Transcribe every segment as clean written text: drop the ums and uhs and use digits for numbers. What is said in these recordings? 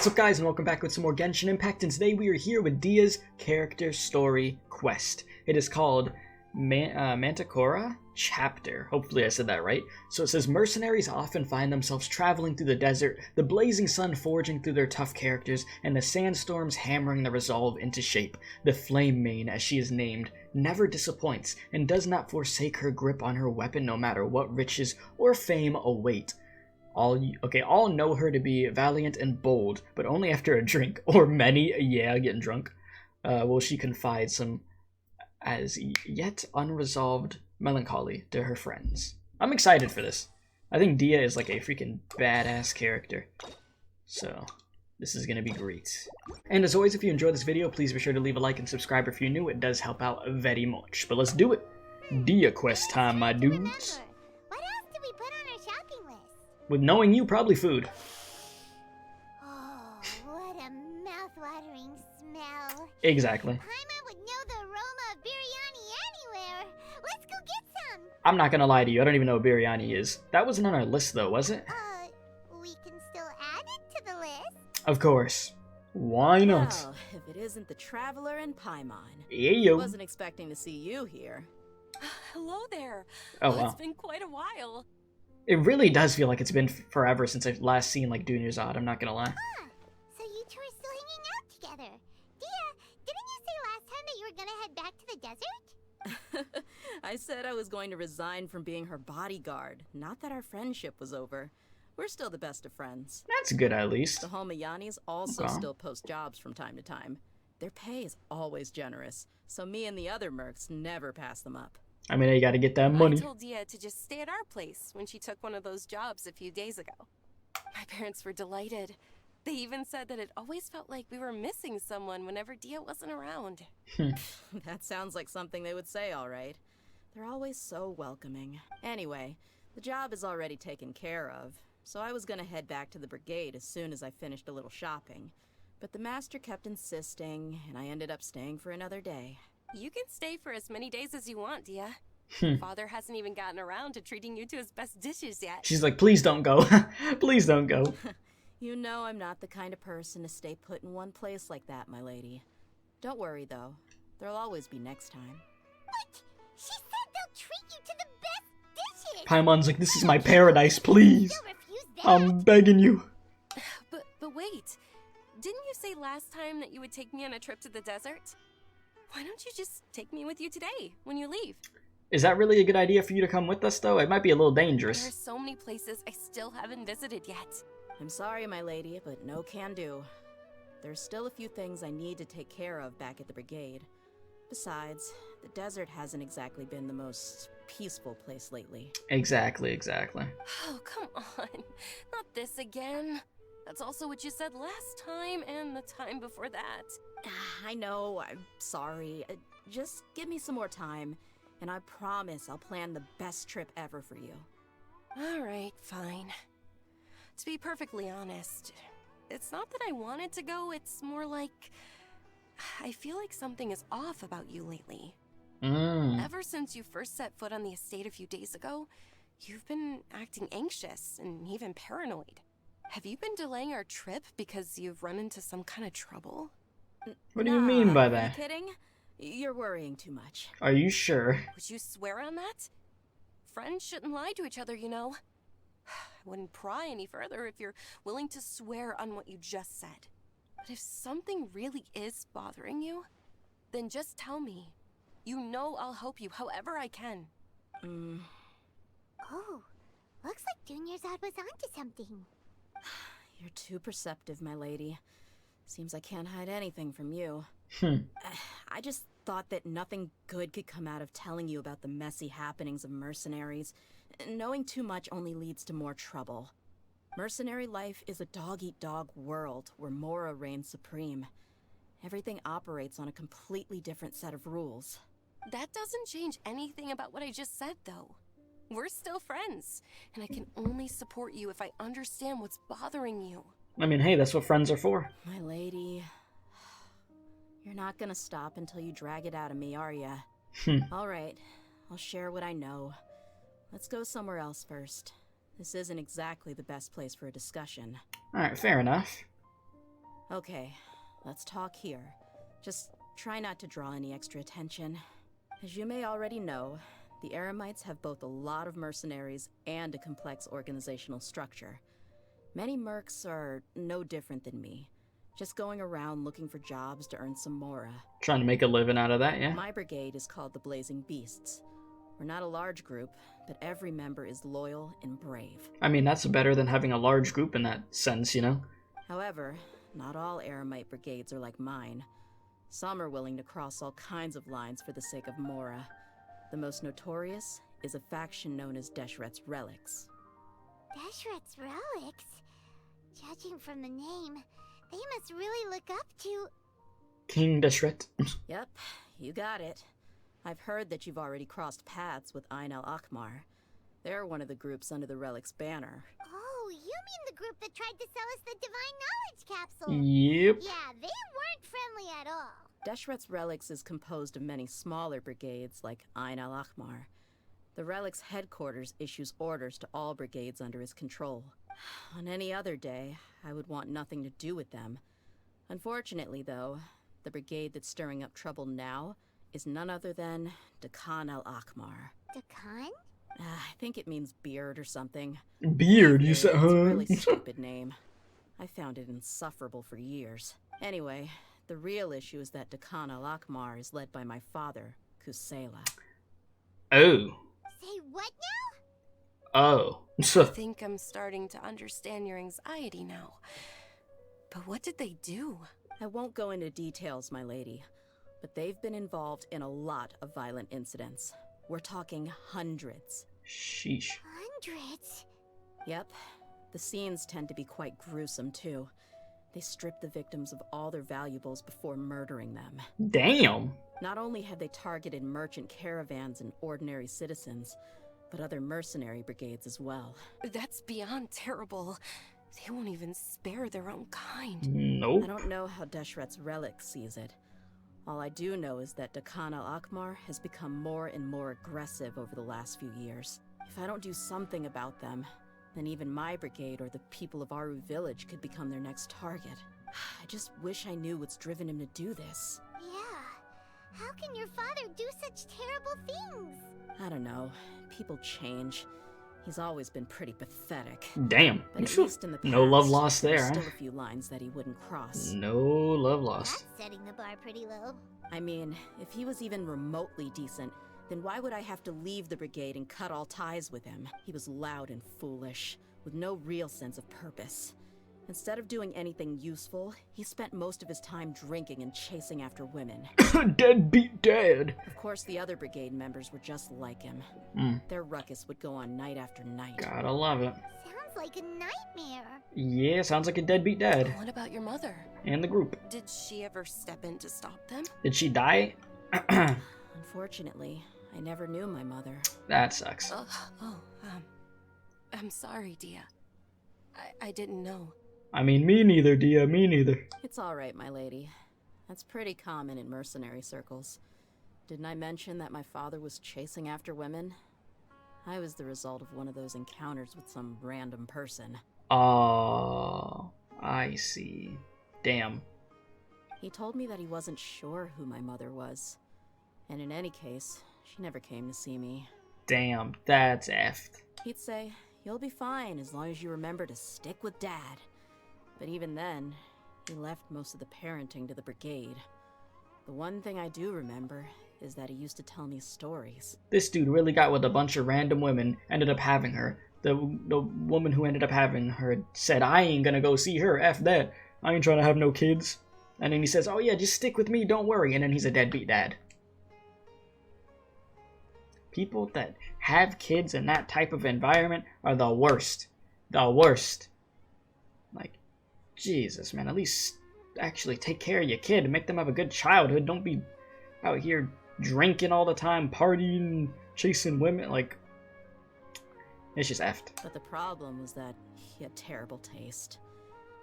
What's up guys, and welcome back with some more Genshin Impact, and today we are here with Dehya's character story quest. It is called Manticora Chapter. Hopefully I said that right. So it says, mercenaries often find themselves traveling through the desert, the blazing sun forging through their tough characters, and the sandstorms hammering their resolve into shape. The Flame Mane, as she is named, never disappoints, and does not forsake her grip on her weapon no matter what riches or fame await. All know her to be valiant and bold, but only after a drink, or many, getting drunk, will she confide some as yet unresolved melancholy to her friends. I'm excited for this. I think Dehya is like a freaking badass character. So, this is gonna be great. And as always, if you enjoyed this video, please be sure to leave a like and subscribe if you're new. It does help out very much. But let's do it. Dehya quest time, my dudes. With knowing you, probably food. Oh, what a mouth-watering smell. Exactly. Paimon would know the aroma of biryani anywhere. Let's go get some. I'm not gonna lie to you, I don't even know what biryani is. That wasn't on our list though, was it? We can still add it to the list. Of course. Why not? Well, if it isn't the Traveler and Paimon. Yeah, yo. Wasn't expecting to see you here. Hello there. Oh, wow. It's been quite a while. It really does feel like it's been forever since I've last seen like Dunya's Odd, I'm not gonna lie. So you two are still hanging out together. Dehya, didn't you say last time that you were gonna head back to the desert? I said I was going to resign from being her bodyguard, not that our friendship was over. We're still the best of friends. That's good at least. The Homayanis also Okay. still post jobs from time to time. Their pay is always generous, so me and the other mercs never pass them up. I mean, you gotta get that money. I told Dehya to just stay at our place when she took one of those jobs a few days ago. My parents were delighted. They even said that it always felt like we were missing someone whenever Dehya wasn't around. That sounds like something they would say, all right. They're always so welcoming. Anyway, the job is already taken care of, so I was gonna head back to the brigade as soon as I finished a little shopping. But the master kept insisting, and I ended up staying for another day. You can stay for as many days as you want, Dehya. Father hasn't even gotten around to treating you to his best dishes yet. She's like, please don't go. Please don't go. You know I'm not the kind of person to stay put in one place like that, my lady. Don't worry, though. There'll always be next time. What? She said they'll treat you to the best dishes. Paimon's like, this is my paradise, please. You'll refuse that. I'm begging you. But wait. Didn't you say last time that you would take me on a trip to the desert? Why don't you just take me with you today, when you leave? Is that really a good idea for you to come with us, though? It might be a little There are dangerous. so many places I still haven't visited yet. I'm sorry, my lady, but no can do. There's still a few things I need to take care of back at the brigade. Besides, the desert hasn't exactly been the most peaceful place lately. Exactly. Oh, come on. Not this again. That's also what you said last time and the time before that. I know, I'm sorry. Just give me some more time, and I promise I'll plan the best trip ever for you. Alright, fine. To be perfectly honest, it's not that I wanted to go, it's more like I feel like something is off about you lately. Ever since you first set foot on the estate a few days ago, you've been acting anxious and even paranoid. Have you been delaying our trip because you've run into some kind of trouble? What do you mean by Are that? you kidding? You're worrying too much. Are you sure? Would you swear on that? Friends shouldn't lie to each other, you know. I wouldn't pry any further if you're willing to swear on what you just said. But if something really is bothering you, then just tell me. You know I'll help you however I can. Oh, looks like Junior's Odd was onto something. You're too perceptive, my lady. Seems I can't hide anything from you. I just thought that nothing good could come out of telling you about the messy happenings of mercenaries. Knowing too much only leads to more trouble. Mercenary life is a dog-eat-dog world where Mora reigns supreme. Everything operates on a completely different set of rules. That doesn't change anything about what I just said, though. We're still friends, and I can only support you if I understand what's bothering you. I mean, hey, that's what friends are for. My lady, you're not gonna stop until you drag it out of me, are ya? All right, I'll share what I know. Let's go somewhere else first. This isn't exactly the best place for a discussion. Alright, fair enough. Okay, let's talk here. Just try not to draw any extra attention. As you may already know, the Eremites have both a lot of mercenaries and a complex organizational structure. Many mercs are no different than me, just going around looking for jobs to earn some mora. Trying to make a living out of that, yeah? My brigade is called the Blazing Beasts. We're not a large group, but every member is loyal and brave. I mean, that's better than having a large group in that sense, you know? However, not all Eremite brigades are like mine. Some are willing to cross all kinds of lines for the sake of mora. The most notorious is a faction known as Deshret's Relics. Deshret's Relics? Judging from the name, they must really look up to... King Deshret. Yep, you got it. I've heard that you've already crossed paths with Ain al-Akmar. They're one of the groups under the Relic's banner. Oh, you mean the group that tried to sell us the Divine Knowledge Capsule? Yep. Yeah, they weren't friendly at all. Deshret's Relics is composed of many smaller brigades like Ain al-Akmar. The Relic's headquarters issues orders to all brigades under his control. On any other day, I would want nothing to do with them. Unfortunately, though, the brigade that's stirring up trouble now is none other than Dakan al-Akmar. Dakan? I think it means beard or something. Beard, you said, It's a really huh? stupid name. I found it insufferable for years. Anyway, the real issue is that Dakan al-Akmar is led by my father, Kusela. Oh. Say what now? Oh. I think I'm starting to understand your anxiety now. But what did they do? I won't go into details, my lady, but they've been involved in a lot of violent incidents. We're talking hundreds. Sheesh. Hundreds? Yep, the scenes tend to be quite gruesome too. They strip the victims of all their valuables before murdering them. Damn. Not only have they targeted merchant caravans and ordinary citizens, but other mercenary brigades as well. That's beyond terrible. They won't even spare their own kind. Nope. I don't know how Deshret's Relic sees it. All I do know is that Dakan al-Akmar has become more and more aggressive over the last few years. If I don't do something about them, then even my brigade or the people of Aru village could become their next target. I just wish I knew what's driven him to do this. Yeah. How can your father do such terrible things? I don't know. People change. He's always been pretty pathetic. Damn. But at least in the past, No love lost there's there, huh? still a few lines that he wouldn't cross. No love lost. That's setting the bar pretty low. I mean, if he was even remotely decent, then why would I have to leave the brigade and cut all ties with him? He was loud and foolish, with no real sense of purpose. Instead of doing anything useful, he spent most of his time drinking and chasing after women. Deadbeat dad. Of course, the other brigade members were just like him. Their ruckus would go on night after night. Gotta love it. Sounds like a nightmare. Yeah, sounds like a deadbeat dad. What about your mother? And the group. Did she ever step in to stop them? Did she die? Unfortunately, I never knew my mother. That sucks. I'm sorry, Dehya. I didn't know. I mean, me neither, Dehya, me neither. It's alright, my lady. That's pretty common in mercenary circles. Didn't I mention that my father was chasing after women? I was the result of one of those encounters with some random person. Oh, I see. Damn. He told me that he wasn't sure who my mother was. And in any case, she never came to see me. Damn, that's effed. He'd say, "You'll be fine as long as you remember to stick with Dad." But even then, he left most of the parenting to the brigade. The one thing I do remember is that he used to tell me stories. This dude really got with a bunch of random women, ended up having her. The woman who ended up having her said, I ain't gonna go see her, F that. I ain't trying to have no kids. And then he says, oh yeah, just stick with me, don't worry. And then he's a deadbeat dad. People that have kids in that type of environment are the worst. The worst. Like, Jesus, man, at least actually take care of your kid and make them have a good childhood. Don't be out here drinking all the time, partying, chasing women. Like, it's just effed. But the problem was that he had terrible taste.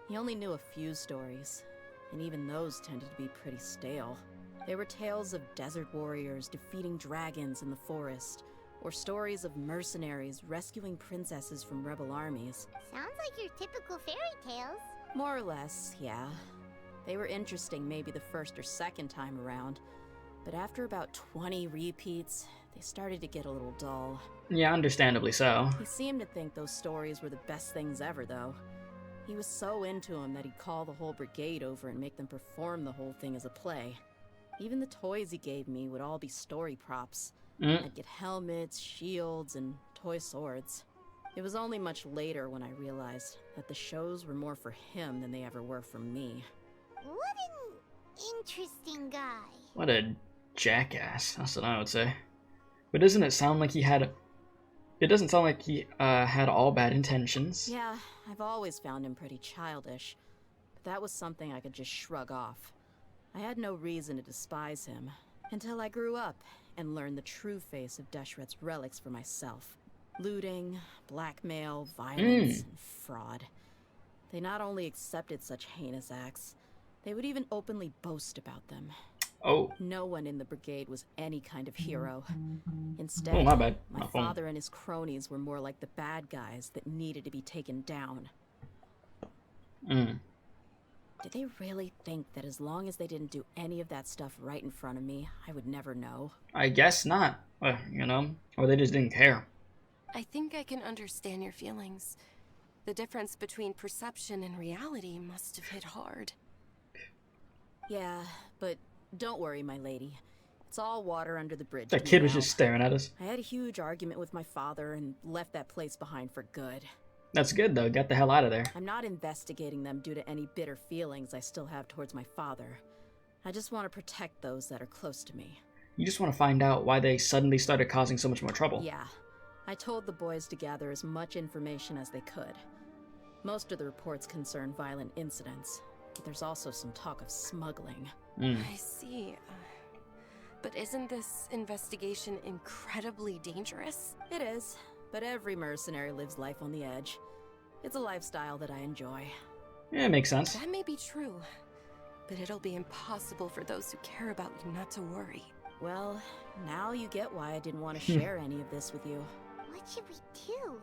He only knew a few stories, and even those tended to be pretty stale. They were tales of desert warriors defeating dragons in the forest, or stories of mercenaries rescuing princesses from rebel armies. Sounds like your typical fairy tales. More or less, yeah. They were interesting maybe the first or second time around, but after about 20 repeats, they started to get a little dull. Yeah, understandably so. He seemed to think those stories were the best things ever, though. He was so into them that he'd call the whole brigade over and make them perform the whole thing as a play. Even the toys he gave me would all be story props. I'd get helmets, shields, and toy swords. It was only much later when I realized that the shows were more for him than they ever were for me. What an interesting guy. What a jackass, that's what I would say. But doesn't it sound like he had... It doesn't sound like he had all bad intentions. Yeah, I've always found him pretty childish, but that was something I could just shrug off. I had no reason to despise him, until I grew up and learned the true face of Deshret's relics for myself. Looting, blackmail, violence, and fraud. They not only accepted such heinous acts, they would even openly boast about them. Oh. No one in the brigade was any kind of hero. Instead, Oh, my bad. my father and his cronies were more like the bad guys that needed to be taken down. Did they really think that as long as they didn't do any of that stuff right in front of me, I would never know? I guess not. You know? Or they just didn't care. I think I can understand your feelings. The difference between perception and reality must have hit hard. Yeah, but don't worry, my lady. It's all water under the bridge. That kid was just staring at us. I had a huge argument with my father and left that place behind for good. That's good, though. Got the hell out of there. I'm not investigating them due to any bitter feelings I still have towards my father. I just want to protect those that are close to me. You just want to find out why they suddenly started causing so much more trouble. Yeah. I told the boys to gather as much information as they could. Most of the reports concern violent incidents, but there's also some talk of smuggling. I see. But isn't this investigation incredibly dangerous? It is, but every mercenary lives life on the edge. It's a lifestyle that I enjoy. Yeah, it makes sense. That may be true, but it'll be impossible for those who care about you not to worry. Well, now you get why I didn't want to share any of this with you. What should we do?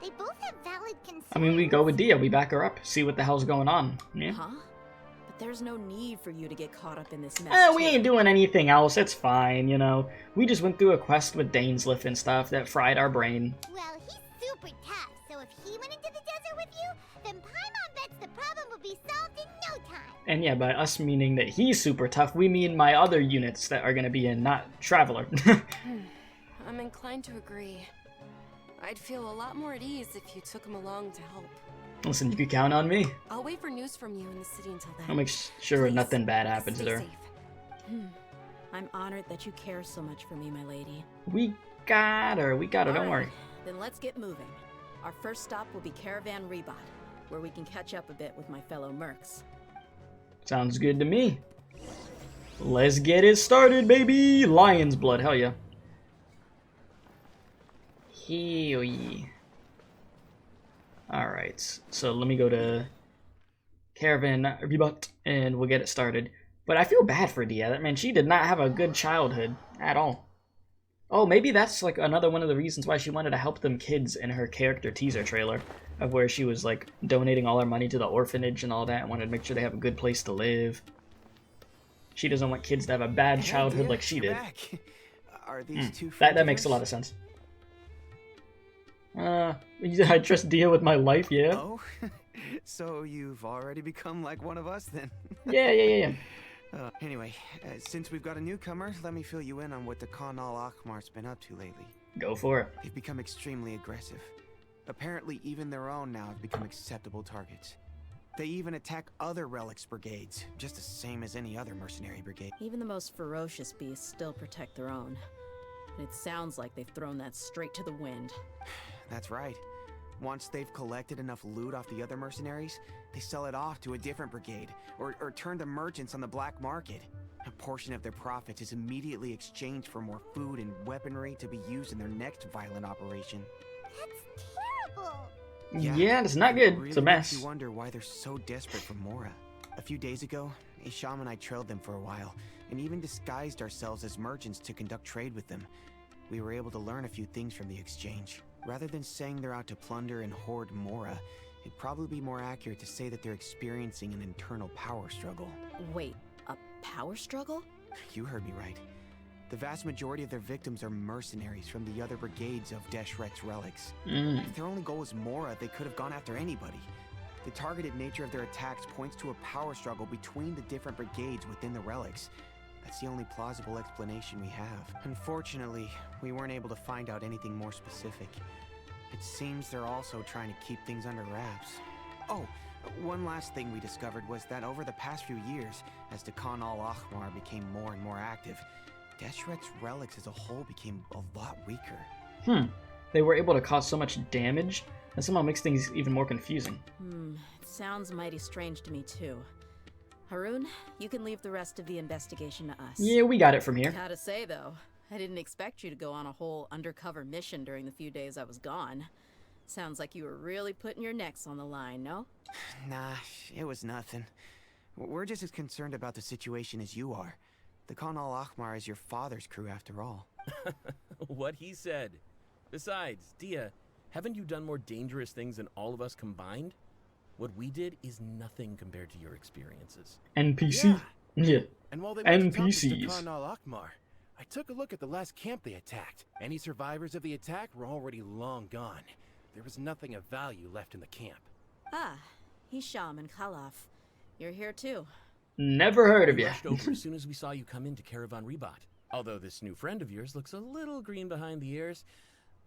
They both have valid concerns. I mean, we go with Dehya. We back her up. See what the hell's going on. Yeah. Huh? But there's no need for you to get caught up in this mess. We ain't doing anything else. It's fine, you know. We just went through a quest with Dainsleif and stuff that fried our brain. Well, he's super tough, so if he went into the desert with you, then Paimon bets the problem will be solved in no time. And yeah, by us meaning that he's super tough, we mean my other units that are gonna be in, not Traveler. I'm inclined to agree. I'd feel a lot more at ease if you took him along to help. Listen, you can count on me. I'll wait for news from you in the city until then. I'll make sure Please, nothing bad happens to stay her. safe. I'm honored that you care so much for me, my lady. We got her. We got her. Don't worry. Then let's get moving. Our first stop will be Caravan Rebot, where we can catch up a bit with my fellow mercs. Sounds good to me. Let's get it started, baby. Lion's blood. Hell yeah. Hell yeah. Alright, so let me go to Caravan Rebut and we'll get it started. But I feel bad for Dehya. I mean, she did not have a good childhood at all. Oh, maybe that's like another one of the reasons why she wanted to help them kids in her character teaser trailer, of where she was like donating all her money to the orphanage and all that and wanted to make sure they have a good place to live. She doesn't want kids to have a bad childhood like she did. Back. Are these two That makes a lot of sense. I trust Dehya with my life, yeah. Oh, so you've already become like one of us then? Yeah. Anyway, since we've got a newcomer, let me fill you in on what the Khan al-Akhmar's been up to lately. Go for it. They've become extremely aggressive. Apparently, even their own now have become acceptable targets. They even attack other relics brigades, just the same as any other mercenary brigade. Even the most ferocious beasts still protect their own. And it sounds like they've thrown that straight to the wind. That's right. Once they've collected enough loot off the other mercenaries, they sell it off to a different brigade, or turn to merchants on the black market. A portion of their profits is immediately exchanged for more food and weaponry to be used in their next violent operation. That's terrible. Yeah, it's not good. Really It's a mess. makes you wonder why they're so desperate for Mora. A few days ago, Isham and I trailed them for a while, and even disguised ourselves as merchants to conduct trade with them. We were able to learn a few things from the exchange. Rather than saying they're out to plunder and hoard Mora, It'd probably be more accurate to say that they're experiencing an internal power struggle. Wait, a power struggle? You heard me right. The vast majority of their victims are mercenaries from the other brigades of Deshret's relics. If their only goal was Mora, they could have gone after anybody. The targeted nature of their attacks points to a power struggle between the different brigades within the relics. That's the only plausible explanation we have. Unfortunately, we weren't able to find out anything more specific. It seems they're also trying to keep things under wraps. Oh, one last thing we discovered was that over the past few years, as the Khan al-Ahmar became more and more active, Deshret's relics as a whole became a lot weaker. They were able to cause so much damage? That somehow makes things even more confusing. It sounds mighty strange to me too. Haroon, you can leave the rest of the investigation to us. Yeah, we got it from here. Gotta say though, I didn't expect you to go on a whole undercover mission during the few days I was gone. Sounds like you were really putting your necks on the line, no? Nah, it was nothing. We're just as concerned about the situation as you are. The Khan al-Ahmar is your father's crew after all. What he said. Besides, Dehya, haven't you done more dangerous things than all of us combined? What we did is nothing compared to your experiences. NPC? Yeah. And while they went to talk to NPCs. Khan al-Ahmar, I took a look at the last camp they attacked. Any survivors of the attack were already long gone. There was nothing of value left in the camp. Ah, Hisham and Khalaf. You're here too. Never heard of We you. rushed over as soon as we saw you come into Caravan Rebat. Although this new friend of yours looks a little green behind the ears,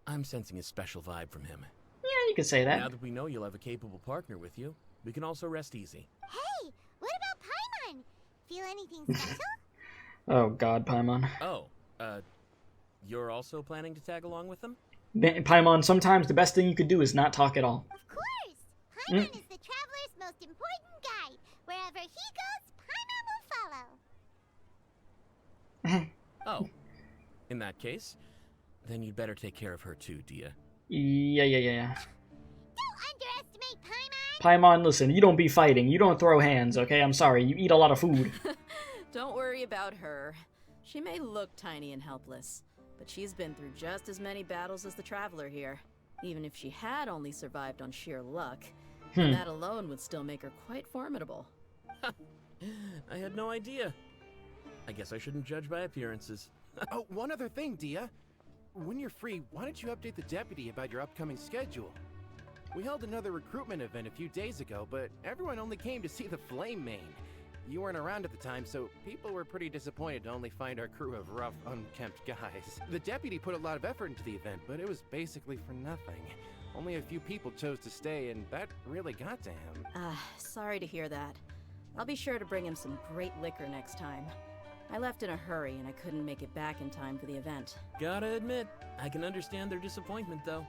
I'm sensing a special vibe from him. Yeah, you could say that. Now that we know you'll have a capable partner with you, we can also rest easy. Hey, what about Paimon? Feel anything special? Oh god, Paimon. Oh, you're also planning to tag along with them? Paimon, sometimes the best thing you could do is not talk at all. Of course! Paimon is the traveler's most important guide. Wherever he goes, Paimon will follow. Oh. In that case, then you'd better take care of her too, Dehya. Yeah. Don't underestimate Paimon! Paimon, listen, you don't be fighting. You don't throw hands, okay? I'm sorry. You eat a lot of food. Don't worry about her. She may look tiny and helpless, but she's been through just as many battles as the traveler here. Even if she had only survived on sheer luck, then that alone would still make her quite formidable. I had no idea. I guess I shouldn't judge by appearances. Oh, one other thing, Dehya. When you're free, why don't you update the deputy about your upcoming schedule? We held another recruitment event a few days ago, but everyone only came to see the Flame Main. You weren't around at the time, so people were pretty disappointed to only find our crew of rough, unkempt guys. The deputy put a lot of effort into the event, but it was basically for nothing. Only a few people chose to stay, and that really got to him. Sorry to hear that. I'll be sure to bring him some great liquor next time. I left in a hurry and I couldn't make it back in time for the event. Gotta admit, I can understand their disappointment, though.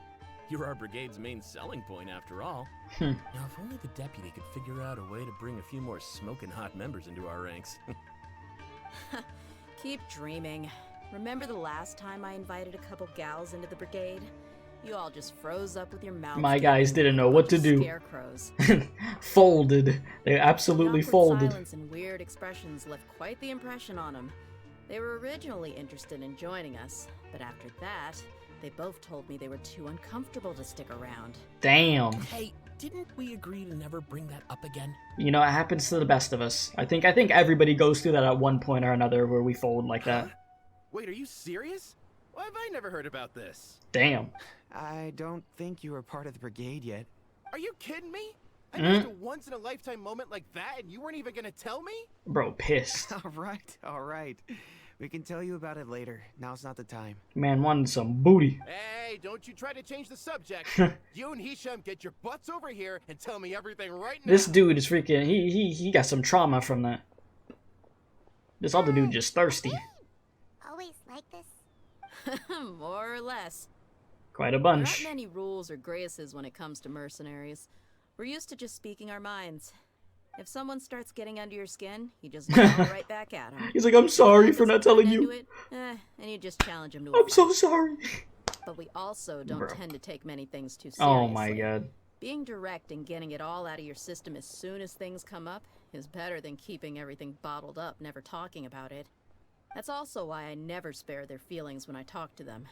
You're our brigade's main selling point, after all. Now, if only the deputy could figure out a way to bring a few more smoking hot members into our ranks. Keep dreaming. Remember the last time I invited a couple gals into the brigade? You all just froze up with your mouths. My guys didn't know what to do. Scarecrows. Folded. They absolutely Awkward folded. silence and weird expressions left quite the impression on them. They were originally interested in joining us, but after that, they both told me they were too uncomfortable to stick around. Damn. Hey, didn't we agree to never bring that up again? You know, it happens to the best of us. I think everybody goes through that at one point or another where we fold like that. Wait, are you serious? Why have I never heard about this? Damn. I don't think you were part of the brigade yet. Are you kidding me? I missed a once-in-a-lifetime moment like that, and you weren't even gonna tell me? Bro, pissed. All right. We can tell you about it later. Now's not the time. Man wanted some booty. Hey, don't you try to change the subject. You and Hisham get your butts over here and tell me everything right now. This dude is freaking, he got some trauma from that. This other dude just thirsty. Always like this? More or less. Quite a There bunch. aren't many rules or graces when it comes to mercenaries. We're used to just speaking our minds. If someone starts getting under your skin, you just go right back at them. He's like, I'm sorry for not telling you. And you just challenge him to a I'm fight. so sorry. But we also don't Bro. tend to take many things too seriously. Oh my god. Being direct and getting it all out of your system as soon as things come up is better than keeping everything bottled up, never talking about it. That's also why I never spare their feelings when I talk to them.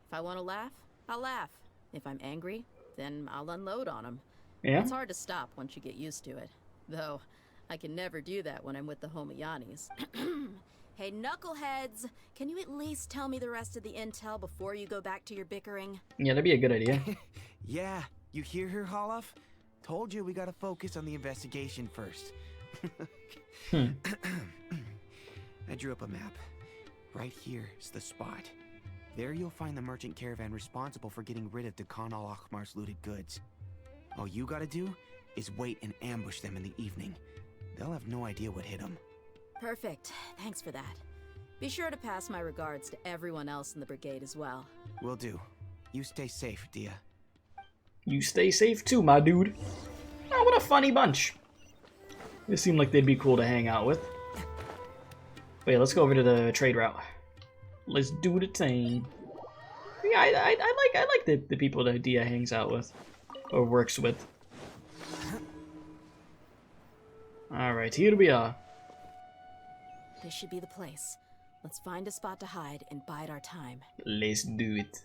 If I want to laugh, I'll laugh. If I'm angry, then I'll unload on them. Yeah? It's hard to stop once you get used to it. Though, I can never do that when I'm with the Homiyanis. Hey, knuckleheads! Can you at least tell me the rest of the intel before you go back to your bickering? Yeah, that'd be a good idea. Yeah, you hear her, Hollow? Told you we gotta focus on the investigation first. I drew up a map. Right here is the spot. There you'll find the merchant caravan responsible for getting rid of Dekan al-Akhmar's looted goods. All you gotta do is wait and ambush them in the evening. They'll have no idea what hit them. Perfect. Thanks for that. Be sure to pass my regards to everyone else in the brigade as well. Will do. You stay safe, Dehya. You stay safe too, my dude. Oh, what a funny bunch. They seem like they'd be cool to hang out with. Wait, let's go over to the trade route. Let's do the thing. Yeah, I like the people that Dehya hangs out with or works with. Alright, here we are. This should be the place. Let's find a spot to hide and bide our time. Let's do it.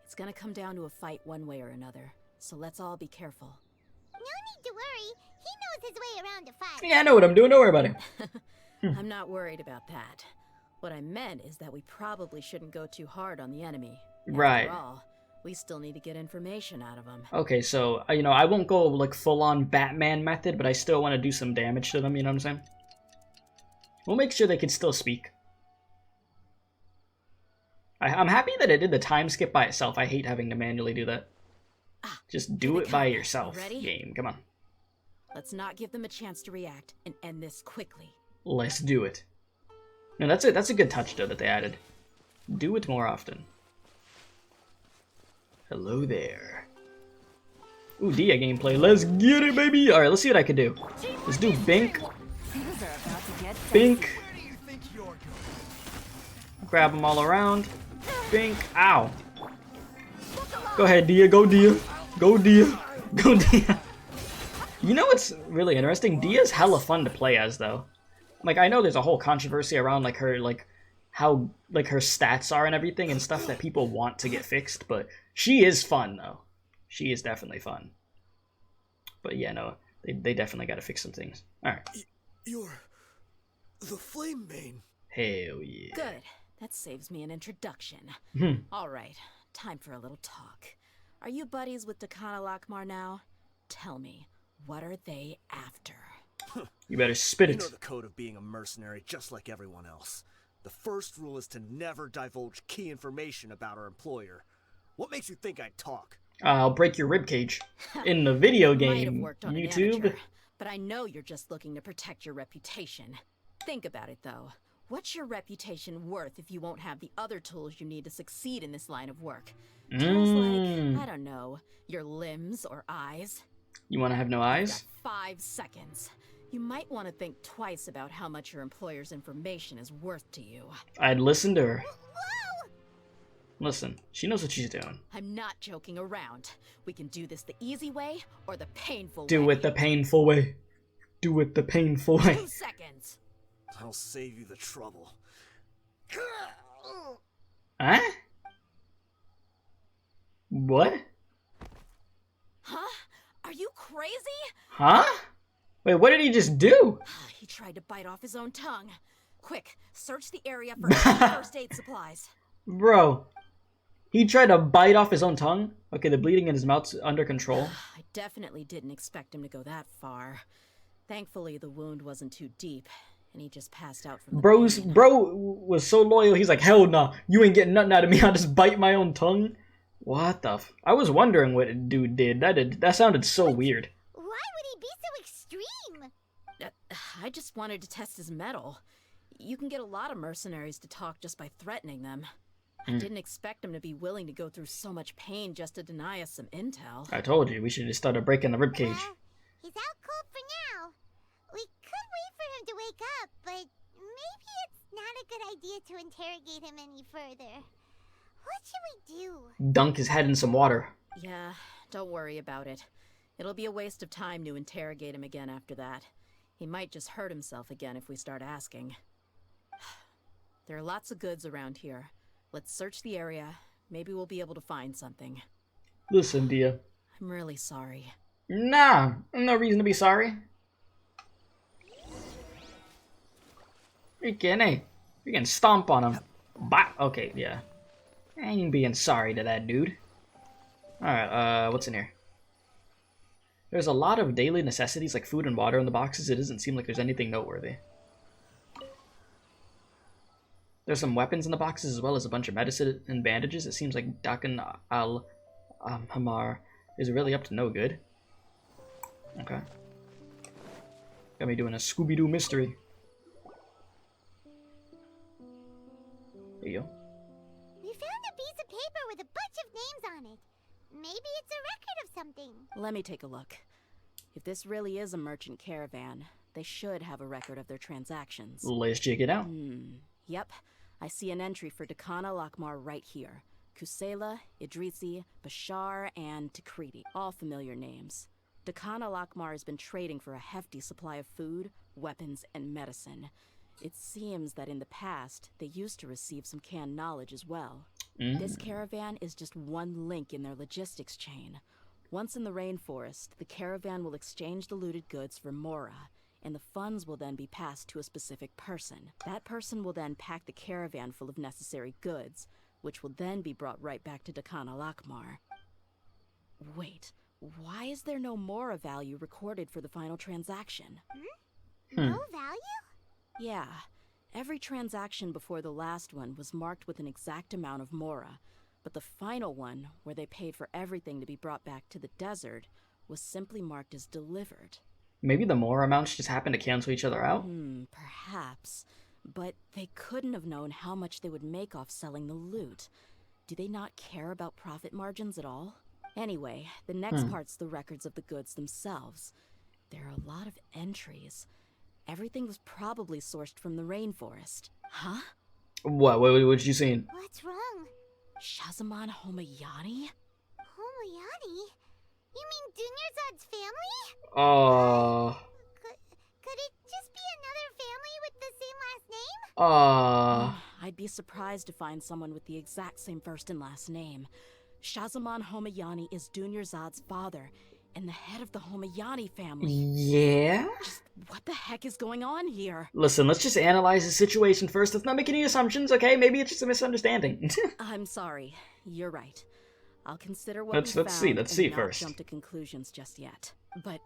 It's gonna come down to a fight one way or another, so let's all be careful. No need to worry. He knows his way around a fight. Yeah, I know what I'm doing. Don't worry about it. I'm not worried about that. What I meant is that we probably shouldn't go too hard on the enemy. Right. After all, we still need to get information out of them. Okay, so, you know, I won't go, like, full-on Batman method, but I still want to do some damage to them, you know what I'm saying? We'll make sure they can still speak. I'm happy that it did the time skip by itself. I hate having to manually do that. Just do it by yourself, Ready? game. Come on. Let's not give them a chance to react and end this quickly. Let's do it. No, that's a good touch, though, that they added. Do it more often. Hello there. Ooh, Dehya gameplay. Let's get it, baby! Alright, let's see what I can do. Let's do Bink. Bink. Grab them all around. Bink. Ow. Go ahead, Dehya. Go, Dehya. Go, Dehya. Go, Dehya. You know what's really interesting? Dia's hella fun to play as, though. Like, I know there's a whole controversy around, like, her, like, how, like, her stats are and everything and stuff that people want to get fixed, but she is fun, though. She is definitely fun. But, yeah, no, they definitely gotta fix some things. Alright. You're the Flame Main. Hell yeah. Good. That saves me an introduction. All right, time for a little talk. Are you buddies with Dekan al-Akhmar now? Tell me, what are they after? You better spit You it. know the code of being a mercenary just like everyone else. The first rule is to never divulge key information about our employer. What makes you think I'd talk? I'll break your ribcage. In the video Might have game, worked on an YouTube. amateur, but I know you're just looking to protect your reputation. Think about it, though. What's your reputation worth if you won't have the other tools you need to succeed in this line of work? Tools like, I don't know, your limbs or eyes? You want to have no eyes? You've got 5 seconds. You might want to think twice about how much your employer's information is worth to you. I'd listen to her. Whoa! Listen, she knows what she's doing. I'm not joking around. We can do this the easy way or the painful way. Do it the painful way. Do it the painful way. 2 seconds. I'll save you the trouble. Huh? What? Huh? Are you crazy? Huh? Wait, what did he just do? He tried to bite off his own tongue. Quick, search the area for any first aid supplies. Bro. He tried to bite off his own tongue? Okay, the bleeding in his mouth's under control. I definitely didn't expect him to go that far. Thankfully, the wound wasn't too deep, and he just passed out from the Bro was so loyal, he's like, hell nah, you ain't getting nothing out of me, I'll just bite my own tongue. What the I was wondering what a dude did. That sounded so weird. Why would he be so extreme? I just wanted to test his mettle. You can get a lot of mercenaries to talk just by threatening them. I didn't expect him to be willing to go through so much pain just to deny us some intel. I told you, we should have started breaking the ribcage. Well, he's out cold for now. We could wait for him to wake up, but maybe it's not a good idea to interrogate him any further. What should we do? Dunk his head in some water. Yeah, don't worry about it. It'll be a waste of time to interrogate him again after that. He might just hurt himself again if we start asking. There are lots of goods around here. Let's search the area. Maybe we'll be able to find something. Listen, Dehya. I'm really sorry. Nah, no reason to be sorry. You can stomp on him. Bah. Okay, yeah. I ain't being sorry to that dude. Alright, what's in here? There's a lot of daily necessities like food and water in the boxes. It doesn't seem like there's anything noteworthy. There's some weapons in the boxes as well as a bunch of medicine and bandages. It seems like Dakan Hamar is really up to no good. Okay. Got me doing a Scooby-Doo mystery. There you go. We found a piece of paper with a bunch of names on it. Maybe it's a record of something. Let me take a look. If this really is a merchant caravan, they should have a record of their transactions. Let's check it out. Yep. I see an entry for Dakana Lakmar right here. Kusela, Idrisi, Bashar, and Takriti. All familiar names. Dakana Lakmar has been trading for a hefty supply of food, weapons, and medicine. It seems that in the past, they used to receive some canned knowledge as well. This caravan is just one link in their logistics chain. Once in the rainforest, the caravan will exchange the looted goods for Mora, and the funds will then be passed to a specific person. That person will then pack the caravan full of necessary goods, which will then be brought right back to Dakana Lakmar. Wait, why is there no Mora value recorded for the final transaction? No value? Yeah, every transaction before the last one was marked with an exact amount of Mora, but the final one, where they paid for everything to be brought back to the desert, was simply marked as delivered. Maybe the more amounts just happen to cancel each other out? Perhaps. But they couldn't have known how much they would make off selling the loot. Do they not care about profit margins at all? Anyway, the next part's the records of the goods themselves. There are a lot of entries. Everything was probably sourced from the rainforest. Huh? What you seen? What's wrong? Shazaman Homayani? Homoyani? You mean Dunyarzad's family? Could it just be another family with the same last name? I'd be surprised to find someone with the exact same first and last name. Shazaman Homayani is Dunyarzad's father, and the head of the Homayani family. Yeah? Just what the heck is going on here? Listen, let's just analyze the situation first. Let's not make any assumptions, okay? Maybe it's just a misunderstanding. I'm sorry. You're right. I'll consider what Let's see and not first. jump to conclusions just yet. But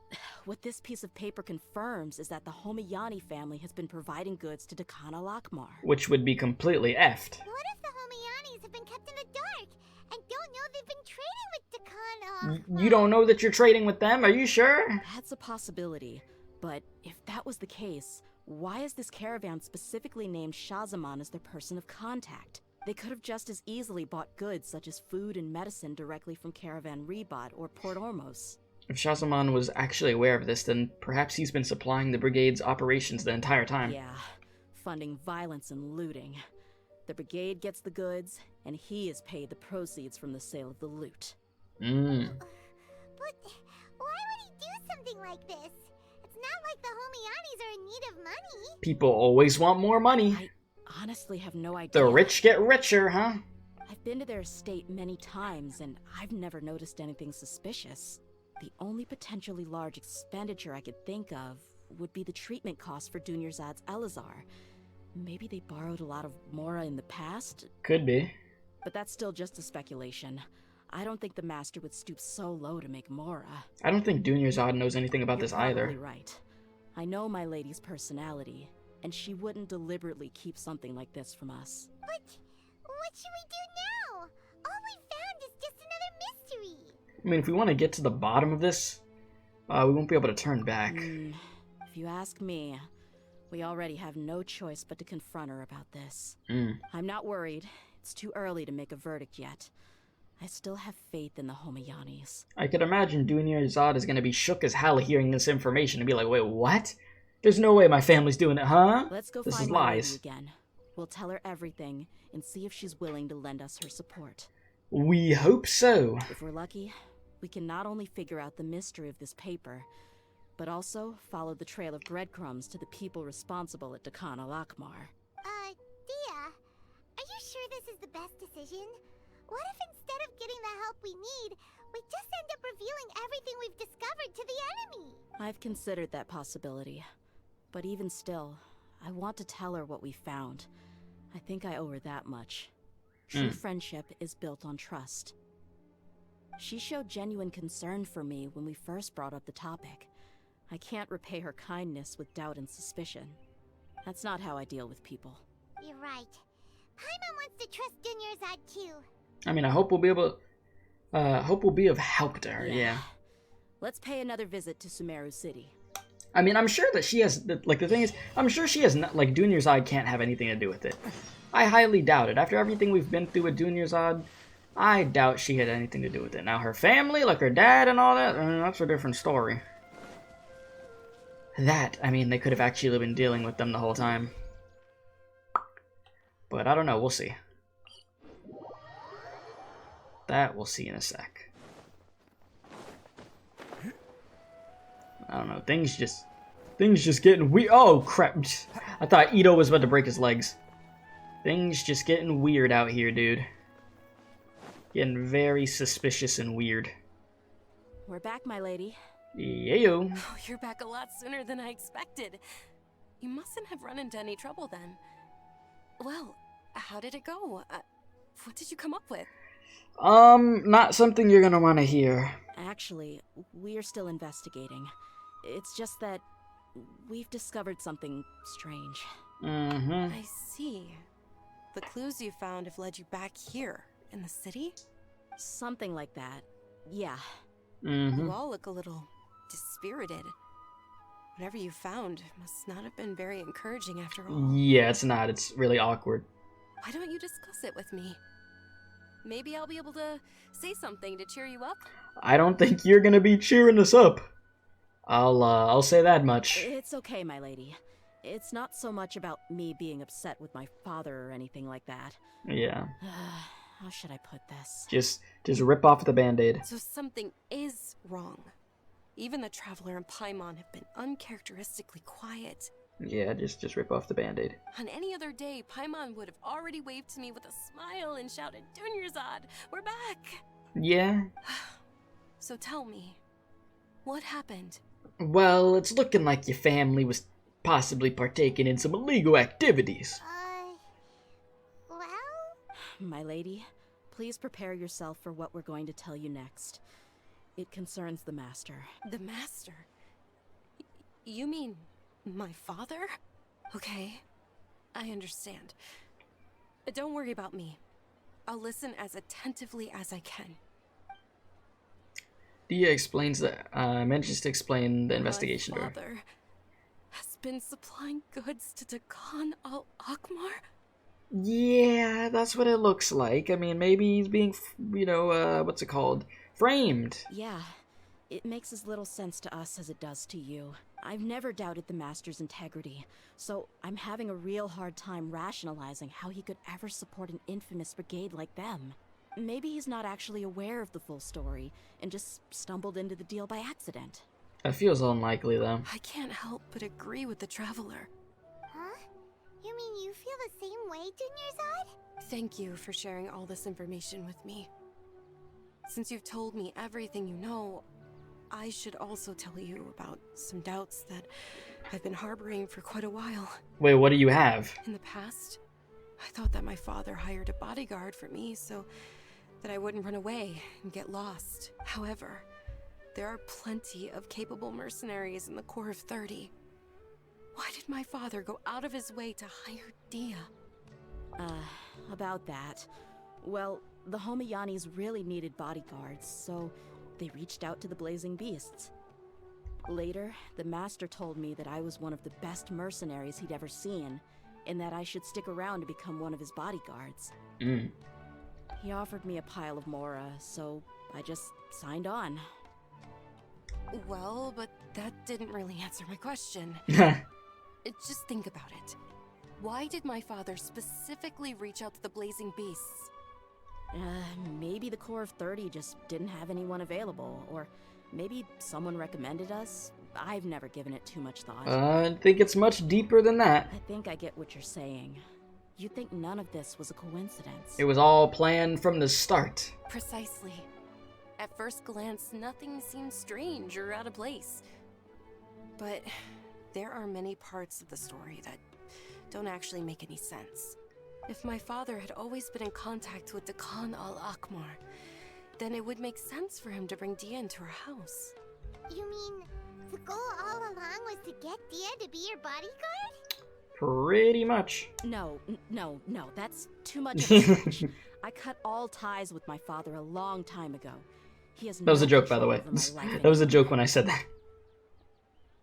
what this piece of paper confirms is that the Homayani family has been providing goods to Dakana Lakmar. Which would be completely effed. What if the Homayanis have been kept in the dark and don't know they've been trading with Dakana? You don't know that you're trading with them? Are you sure? That's a possibility. But if that was the case, why is this caravan specifically named Shazaman as their person of contact? They could have just as easily bought goods such as food and medicine directly from Caravan Rebat or Port Ormos. If Shazaman was actually aware of this, then perhaps he's been supplying the brigade's operations the entire time. Yeah, funding violence and looting. The brigade gets the goods, and he is paid the proceeds from the sale of the loot. But why would he do something like this? It's not like the Homayanis are in need of money. People always want more money. I honestly have no idea. The rich get richer, huh? I've been to their estate many times, and I've never noticed anything suspicious. The only potentially large expenditure I could think of would be the treatment costs for Dunyarzad's Elazar. Maybe they borrowed a lot of Mora in the past? Could be. But that's still just a speculation. I don't think the master would stoop so low to make Mora. I don't think Dunyarzad knows anything about this either. You're probably right. I know my lady's personality, and she wouldn't deliberately keep something like this from us. But what should we do now? All we found is just another mystery. I mean, if we want to get to the bottom of this, we won't be able to turn back. If you ask me, we already have no choice but to confront her about this. I'm not worried. It's too early to make a verdict yet. I still have faith in the Homayanis. I could imagine Dunyarzad is going to be shook as hell hearing this information and be like, wait, what? There's no way my family's doing it, huh? Let's go This find is my lies. lady again. We'll tell her everything and see if she's willing to lend us her support. We hope so. If we're lucky, we can not only figure out the mystery of this paper, but also follow the trail of breadcrumbs to the people responsible at Dakana Lakmar. Dehya, are you sure this is the best decision? What if instead of getting the help we need, we just end up revealing everything we've discovered to the enemy. I've considered that possibility. But even still, I want to tell her what we found. I think I owe her that much. True friendship is built on trust. She showed genuine concern for me when we first brought up the topic. I can't repay her kindness with doubt and suspicion. That's not how I deal with people. You're right. Paimon wants to trust Dunyarzad too. I mean, I hope we'll be able. Hope we'll be of help to her. Yeah. Let's pay another visit to Sumeru City. I mean, I'm sure that she has. Like, the thing is, I'm sure she has not. Like, Dunyarzad can't have anything to do with it. I highly doubt it. After everything we've been through with Dunyarzad, I doubt she had anything to do with it. Now, her family, like her dad and all that, that's a different story. That, I mean, they could have actually been dealing with them the whole time. But I don't know, we'll see. That we'll see in a sec. I don't know, things just getting weird. Oh, crap. I thought Ito was about to break his legs. Things just getting weird out here, dude. Getting very suspicious and weird. We're back, my lady. Yayo. Oh, you're back a lot sooner than I expected. You mustn't have run into any trouble then. Well, how did it go? What did you come up with? Not something you're gonna want to hear. Actually, we're still investigating. It's just that we've discovered something strange. I see. The clues you found have led you back here, in the city? Something like that. Yeah. You all look a little dispirited. Whatever you found must not have been very encouraging after all. Yeah, it's not. It's really awkward. Why don't you discuss it with me? Maybe I'll be able to say something to cheer you up? I don't think you're gonna be cheering us up. I'll say that much. It's okay, my lady. It's not so much about me being upset with my father or anything like that. Yeah. How should I put this? Just rip off the Band-Aid. So something is wrong. Even the Traveler and Paimon have been uncharacteristically quiet. Yeah, just rip off the Band-Aid. On any other day, Paimon would have already waved to me with a smile and shouted, "Dunyarzad, we're back!" Yeah? So tell me, what happened? Well, it's looking like your family was possibly partaking in some illegal activities. Well? My lady, please prepare yourself for what we're going to tell you next. It concerns the Master. The Master? You mean my father? Okay, I understand. Don't worry about me. I'll listen as attentively as I can. Dehya explains that, manages to explain the investigation to My her. father has been supplying goods to Dakan al-Akmar? Yeah, that's what it looks like. I mean, maybe he's being, what's it called? Framed. Yeah, it makes as little sense to us as it does to you. I've never doubted the Master's integrity, so I'm having a real hard time rationalizing how he could ever support an infamous brigade like them. Maybe he's not actually aware of the full story and just stumbled into the deal by accident. That feels unlikely, though. I can't help but agree with the Traveler. Huh? You mean you feel the same way, Dunyarzad? Thank you for sharing all this information with me. Since you've told me everything you know, I should also tell you about some doubts that I've been harboring for quite a while. Wait, what do you have? In the past, I thought that my father hired a bodyguard for me so that I wouldn't run away and get lost. However, there are plenty of capable mercenaries in the Corps of 30. Why did my father go out of his way to hire Dehya? About that. Well, the Homiyanis really needed bodyguards, so they reached out to the Blazing Beasts. Later, the Master told me that I was one of the best mercenaries he'd ever seen, and that I should stick around to become one of his bodyguards. He offered me a pile of Mora, so I just signed on. Well, but that didn't really answer my question. Just think about it. Why did my father specifically reach out to the Blazing Beasts? Maybe the Corps of 30 just didn't have anyone available, or maybe someone recommended us. I've never given it too much thought. I think it's much deeper than that. I think I get what you're saying. You think none of this was a coincidence? It was all planned from the start. Precisely. At first glance, nothing seems strange or out of place. But there are many parts of the story that don't actually make any sense. If my father had always been in contact with the Khan al-Akmar, then it would make sense for him to bring Dehya into our house. You mean the goal all along was to get Dehya to be your bodyguard? Pretty much. No, that's too much of a stretch. I cut all ties with my father a long time ago. He has That was a joke, by the way. That was a joke when I said that.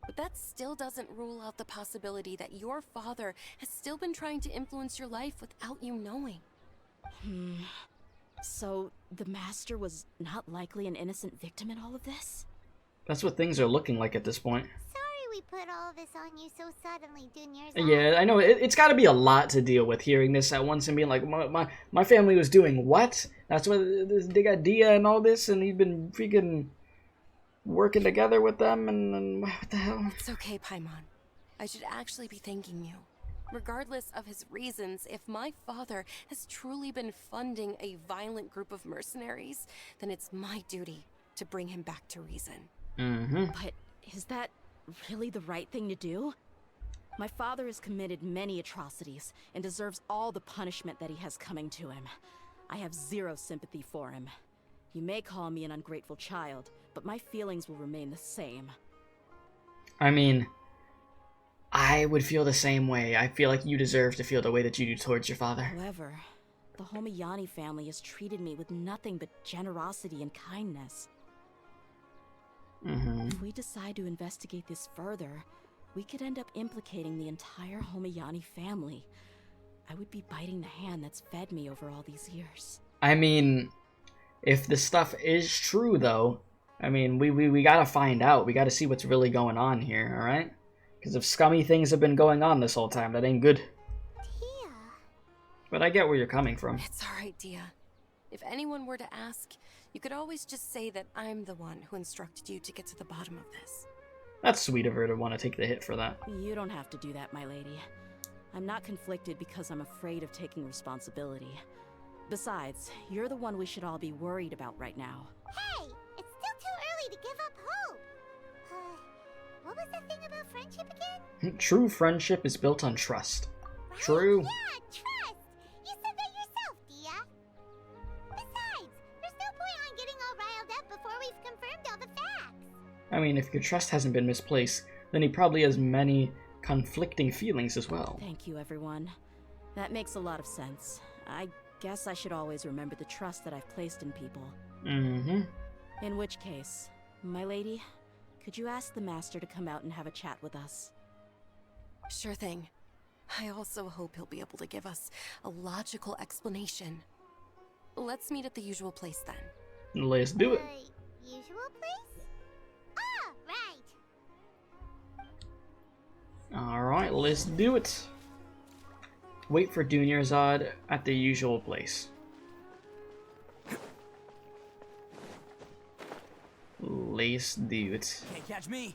But that still doesn't rule out the possibility that your father has still been trying to influence your life without you knowing. So, the Master was not likely an innocent victim in all of this? That's what things are looking like at this point. Sorry we put all this on you so suddenly, Junior's. Yeah, I know. It's got to be a lot to deal with hearing this at once and being like, my family was doing what? That's what they got Dehya and all this, and he's been freaking working together with them, and what the hell? It's okay, Paimon. I should actually be thanking you. Regardless of his reasons, if my father has truly been funding a violent group of mercenaries, then it's my duty to bring him back to reason. But is that really the right thing to do? My father has committed many atrocities and deserves all the punishment that he has coming to him. I have zero sympathy for him. You may call me an ungrateful child, but my feelings will remain the same. I mean, I would feel the same way. I feel like you deserve to feel the way that you do towards your father. However, the Homayani family has treated me with nothing but generosity and kindness. If we decide to investigate this further, we could end up implicating the entire Homayani family. I would be biting the hand that's fed me over all these years. I mean, if the stuff is true, though, I mean, we gotta find out. We gotta see what's really going on here, alright? Because if scummy things have been going on this whole time, that ain't good. Dehya. But I get where you're coming from. It's alright, Dehya. If anyone were to ask, you could always just say that I'm the one who instructed you to get to the bottom of this. That's sweet of her to want to take the hit for that. You don't have to do that, my lady. I'm not conflicted because I'm afraid of taking responsibility. Besides, you're the one we should all be worried about right now. Hey, it's still too early to give up hope. What was the thing about friendship again? True friendship is built on trust. Right? True. Yeah, trust. You said that yourself, Dehya. Besides, there's no point on getting all riled up before we've confirmed all the facts. I mean, if your trust hasn't been misplaced, then he probably has many conflicting feelings as well. Thank you, everyone. That makes a lot of sense. I guess I should always remember the trust that I've placed in people. In which case, my lady, could you ask the Master to come out and have a chat with us? Sure thing. I also hope he'll be able to give us a logical explanation. Let's meet at the usual place then. Let's do it. Usual place? Ah, right. Alright, let's do it. Wait for Dunyarzad at the usual place. Let's do it. Can't catch me.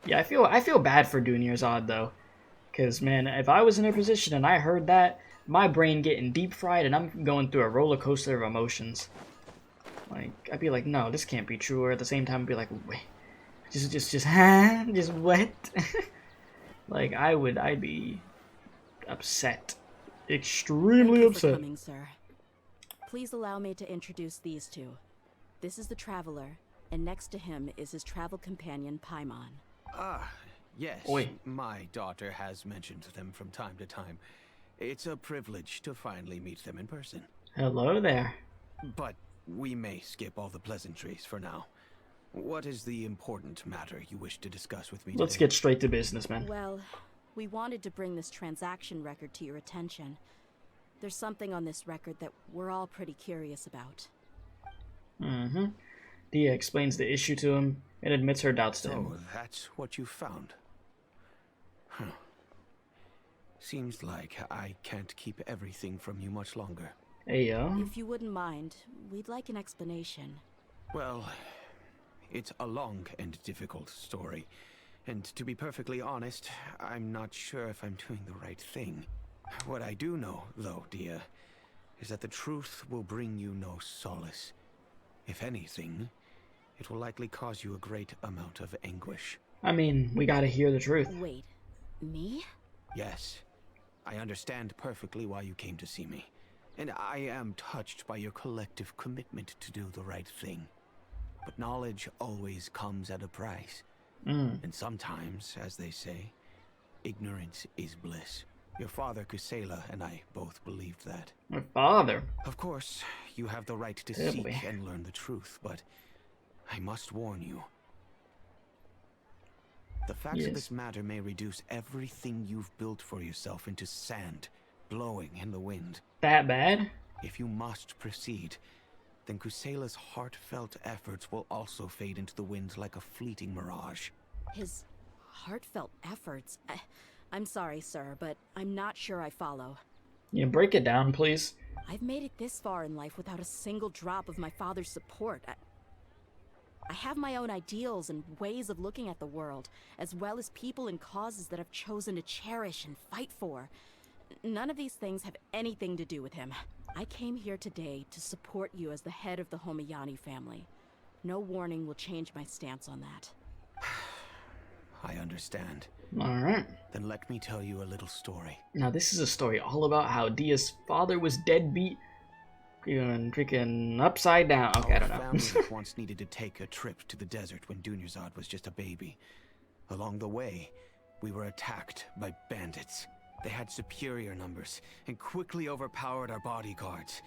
Yeah, I feel bad for Dunyarzad though, cause man, if I was in her position and I heard that, my brain getting deep fried and I'm going through a roller coaster of emotions. Like I'd be like, no, this can't be true. Or at the same time, I'd be like, wait, just what? Like I'd be upset, extremely Thank you upset. for coming, sir. Please allow me to introduce these two. This is the Traveler, and next to him is his travel companion, Paimon. Ah, yes. Oi. My daughter has mentioned them from time to time. It's a privilege to finally meet them in person. Hello there. But we may skip all the pleasantries for now. What is the important matter you wish to discuss with me Let's today? get straight to business, man. Well, we wanted to bring this transaction record to your attention. There's something on this record that we're all pretty curious about. Dehya explains the issue to him and admits her doubts to him. Oh, that's what you found. Huh. Seems like I can't keep everything from you much longer. Hey, yo. If you wouldn't mind, we'd like an explanation. Well, it's a long and difficult story. And to be perfectly honest, I'm not sure if I'm doing the right thing. What I do know, though, Dehya, is that the truth will bring you no solace. If anything, it will likely cause you a great amount of anguish. I mean, we gotta hear the truth. Wait, me? Yes, I understand perfectly why you came to see me, and I am touched by your collective commitment to do the right thing. But knowledge always comes at a price. And sometimes, as they say, ignorance is bliss. Your father, Kusela, and I both believed that. My father? Of course, you have the right to Oh, seek boy. and learn the truth, but I must warn you. The facts of this matter may reduce everything you've built for yourself into sand, blowing in the wind. That bad? If you must proceed, then Kusela's heartfelt efforts will also fade into the wind like a fleeting mirage. His heartfelt efforts? I'm sorry, sir, but I'm not sure I follow. Yeah, break it down, please. I've made it this far in life without a single drop of my father's support. I have my own ideals and ways of looking at the world, as well as people and causes that I've chosen to cherish and fight for. None of these things have anything to do with him. I came here today to support you as the head of the Homiyani family. No warning will change my stance on that. I understand. Alright. Then let me tell you a little story. Now, this is a story all about how Dia's father was deadbeat and freaking upside down. Okay, I don't know. Our family once needed to take a trip to the desert when Dunyarzad was just a baby. Along the way, we were attacked by bandits. They had superior numbers and quickly overpowered our bodyguards.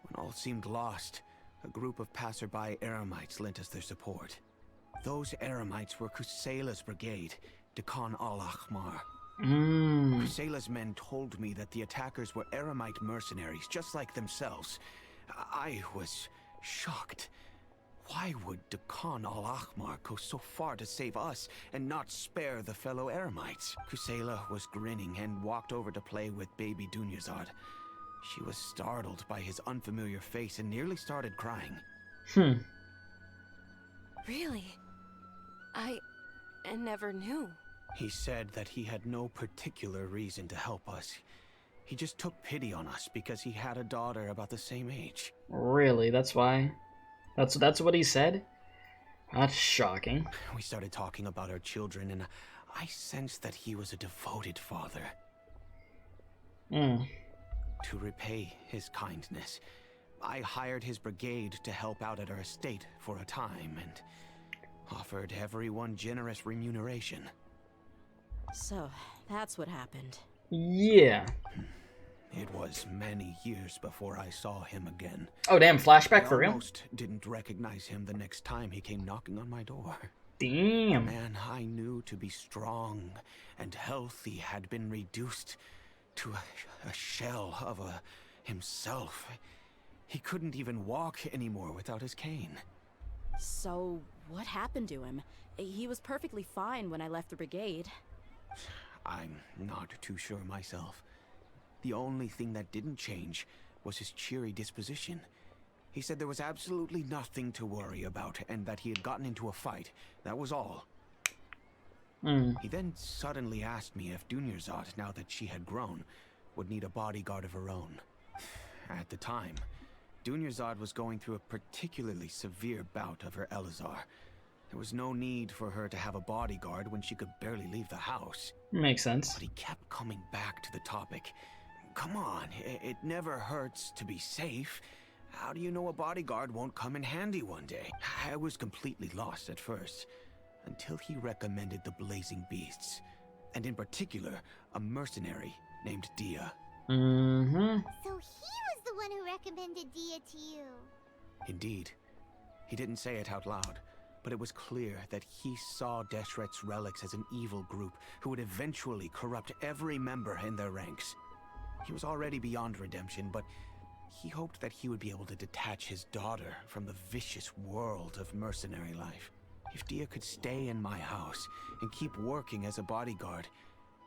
When all seemed lost, a group of passerby Eremites lent us their support. Those Eremites were Kusela's brigade, Dekan al-Ahmar. Kusela's men told me that the attackers were Eremite mercenaries, just like themselves. I was shocked. Why would Dekan al-Ahmar go so far to save us and not spare the fellow Eremites? Kusela was grinning and walked over to play with baby Dunyarzad. She was startled by his unfamiliar face and nearly started crying. Really? I never knew. He said that he had no particular reason to help us. He just took pity on us because he had a daughter about the same age. Really? That's why? That's what he said? That's shocking. We started talking about our children, and I sensed that he was a devoted father. To repay his kindness, I hired his brigade to help out at our estate for a time, and offered everyone generous remuneration. So, that's what happened. Yeah. It was many years before I saw him again. Oh, damn, flashback for I real? almost didn't recognize him the next time he came knocking on my door. Damn. The man I knew to be strong and healthy had been reduced to a shell of himself. He couldn't even walk anymore without his cane. So, what happened to him? He was perfectly fine when I left the brigade. I'm not too sure myself. The only thing that didn't change was his cheery disposition. He said there was absolutely nothing to worry about and that he had gotten into a fight. That was all. He then suddenly asked me if Dunyarzad, now that she had grown, would need a bodyguard of her own. At the time, Dunyarzad was going through a particularly severe bout of her Elazar. There was no need for her to have a bodyguard when she could barely leave the house. Makes sense. But he kept coming back to the topic. Come on, it never hurts to be safe. How do you know a bodyguard won't come in handy one day? I was completely lost at first, until he recommended the Blazing Beasts, and in particular, a mercenary named Dehya. So he was the one who recommended Dehya to you. Indeed. He didn't say it out loud, but it was clear that he saw Deshret's relics as an evil group who would eventually corrupt every member in their ranks. He was already beyond redemption, but he hoped that he would be able to detach his daughter from the vicious world of mercenary life. If Dehya could stay in my house and keep working as a bodyguard,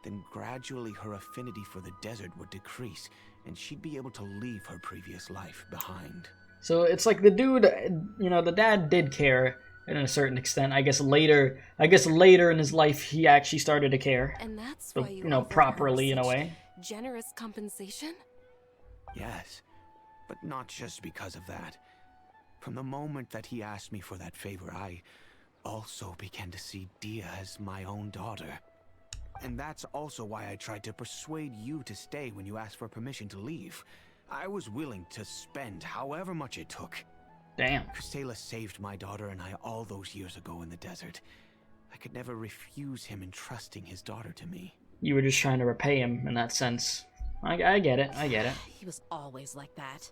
then gradually her affinity for the desert would decrease, and she'd be able to leave her previous life behind. So it's like the dude, the dad did care in a certain extent. I guess later in his life he actually started to care. And that's So, why you offered properly her in a such way. generous compensation? Yes, But not just because of that. From the moment that he asked me for that favor, I also began to see Dehya as my own daughter. And that's also why I tried to persuade you to stay when you asked for permission to leave. I was willing to spend however much it took. Damn. Kusela saved my daughter and I all those years ago in the desert. I could never refuse him entrusting his daughter to me. You were just trying to repay him in that sense. I get it, I get it. He was always like that,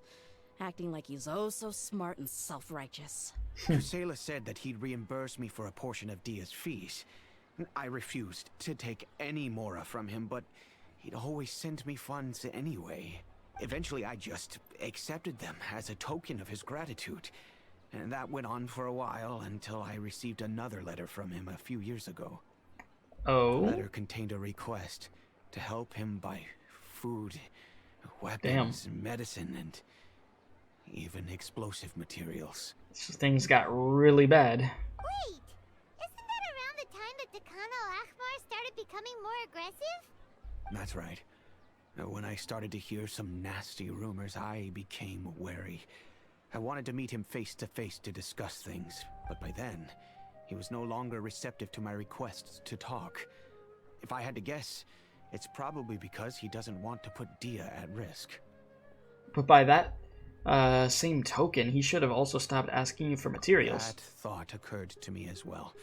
acting like he's oh so smart and self-righteous. Kusela said that he'd reimburse me for a portion of Dehya's fees. I refused to take any more from him, but he'd always send me funds anyway. Eventually, I just accepted them as a token of his gratitude. And that went on for a while until I received another letter from him a few years ago. Oh? The letter contained a request to help him buy food, weapons, medicine, and even explosive materials. So things got really bad. Wait! Isn't that around the time that Decano Akhmar started becoming more aggressive? That's right. When I started to hear some nasty rumors, I became wary. I wanted to meet him face to face to discuss things, but by then, he was no longer receptive to my requests to talk. If I had to guess, it's probably because he doesn't want to put Dehya at risk. But by that same token, he should have also stopped asking you for materials. That thought occurred to me as well.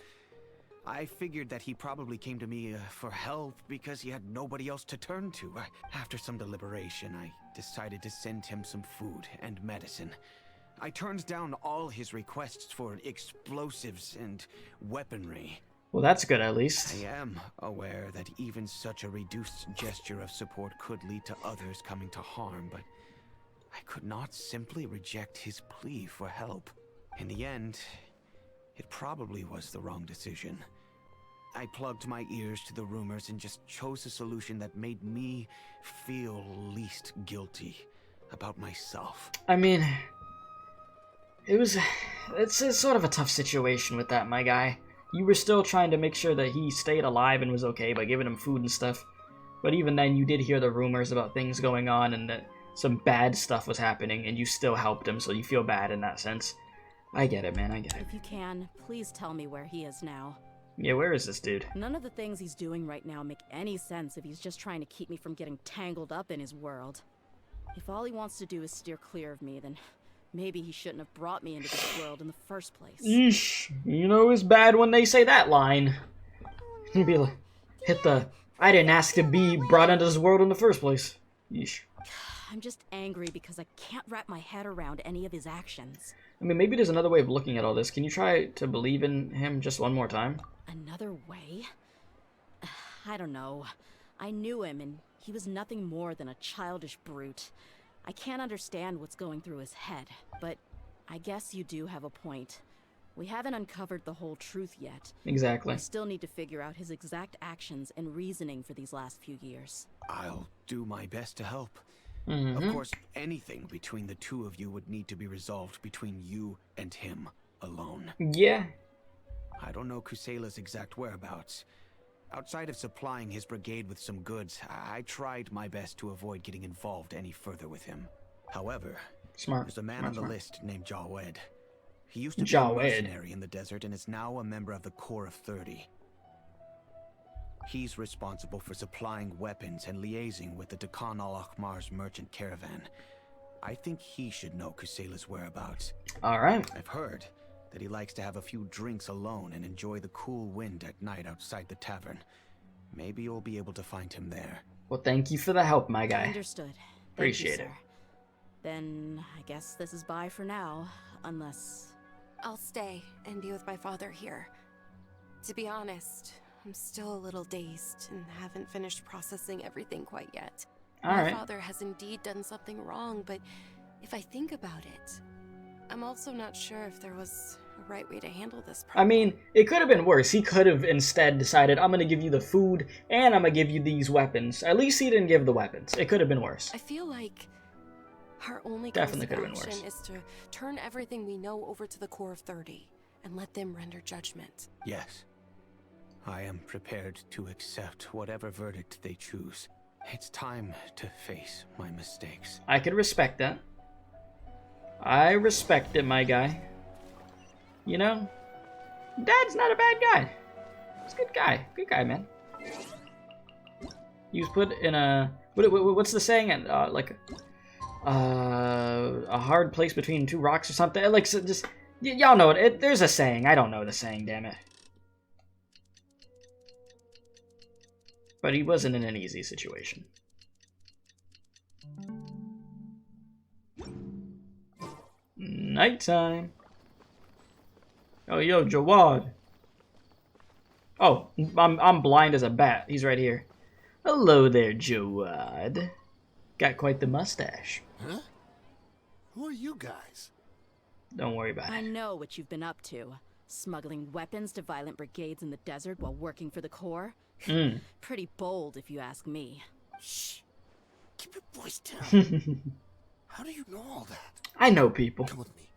I figured that he probably came to me for help because he had nobody else to turn to. After some deliberation, I decided to send him some food and medicine. I turned down all his requests for explosives and weaponry. Well, that's good at least. I am aware that even such a reduced gesture of support could lead to others coming to harm, but I could not simply reject his plea for help. In the end, it probably was the wrong decision. I plugged my ears to the rumors and just chose a solution that made me feel least guilty about myself. I mean, it's sort of a tough situation with that, my guy. You were still trying to make sure that he stayed alive and was okay by giving him food and stuff. But even then, you did hear the rumors about things going on and that some bad stuff was happening, and you still helped him, so you feel bad in that sense. I get it, man, I get it. If you can, please tell me where he is now. Yeah, where is this dude? None of the things he's doing right now make any sense if he's just trying to keep me from getting tangled up in his world. If all he wants to do is steer clear of me, then maybe he shouldn't have brought me into this world in the first place. Yeesh. You know it's bad when they say that line. You'd be like, hit the, I didn't ask to be brought into this world in the first place. Yeesh. I'm just angry because I can't wrap my head around any of his actions. I mean, maybe there's another way of looking at all this. Can you try to believe in him just one more time? Another way? I don't know. I knew him, and he was nothing more than a childish brute. I can't understand what's going through his head, but I guess you do have a point. We haven't uncovered the whole truth yet. Exactly. We still need to figure out his exact actions and reasoning for these last few years. I'll do my best to help. Mm-hmm. Of course, anything between the two of you would need to be resolved between you and him alone. Yeah. I don't know Kusela's exact whereabouts. Outside of supplying his brigade with some goods, I tried my best to avoid getting involved any further with him. However, there's a man on the list named Jawed. He used to be a mercenary in the desert and is now a member of the Corps of 30. He's responsible for supplying weapons and liaising with the Deccan al-Akhmar's merchant caravan. I think he should know Kusela's whereabouts. Alright. I've heard that he likes to have a few drinks alone and enjoy the cool wind at night outside the tavern. Maybe you'll be able to find him there. Well, thank you for the help, my guy. Understood. Appreciate it. Then I guess this is bye for now, unless... I'll stay and be with my father here. To be honest, I'm still a little dazed and haven't finished processing everything quite yet. My father has indeed done something wrong, but if I think about it, I'm also not sure if there was a right way to handle this problem. I mean, it could have been worse. He could have instead decided, I'm going to give you the food and I'm going to give you these weapons. At least he didn't give the weapons. It could have been worse. I feel like our only Definitely course could of have been action worse. is to turn everything we know over to the Corps of 30 and let them render judgment. Yes. I am prepared to accept whatever verdict they choose. It's time to face my mistakes. I could respect that. I respect it, my guy. You know, Dad's not a bad guy. He's a good guy. Good guy, man. He was put in a... What's the saying? Like... a hard place between two rocks or something. Like, so just... Y'all know it. There's a saying. I don't know the saying, damn it. But he wasn't in an easy situation. Nighttime. Oh, yo, Jawad. Oh, I'm blind as a bat. He's right here. Hello there, Jawad. Got quite the mustache. Huh? Who are you guys? Don't worry about I it. know what you've been up to. Smuggling weapons to violent brigades in the desert while working for the Corps. Pretty bold, if you ask me. Shh. Keep your voice down. How do you know all that? I know people. Come with me.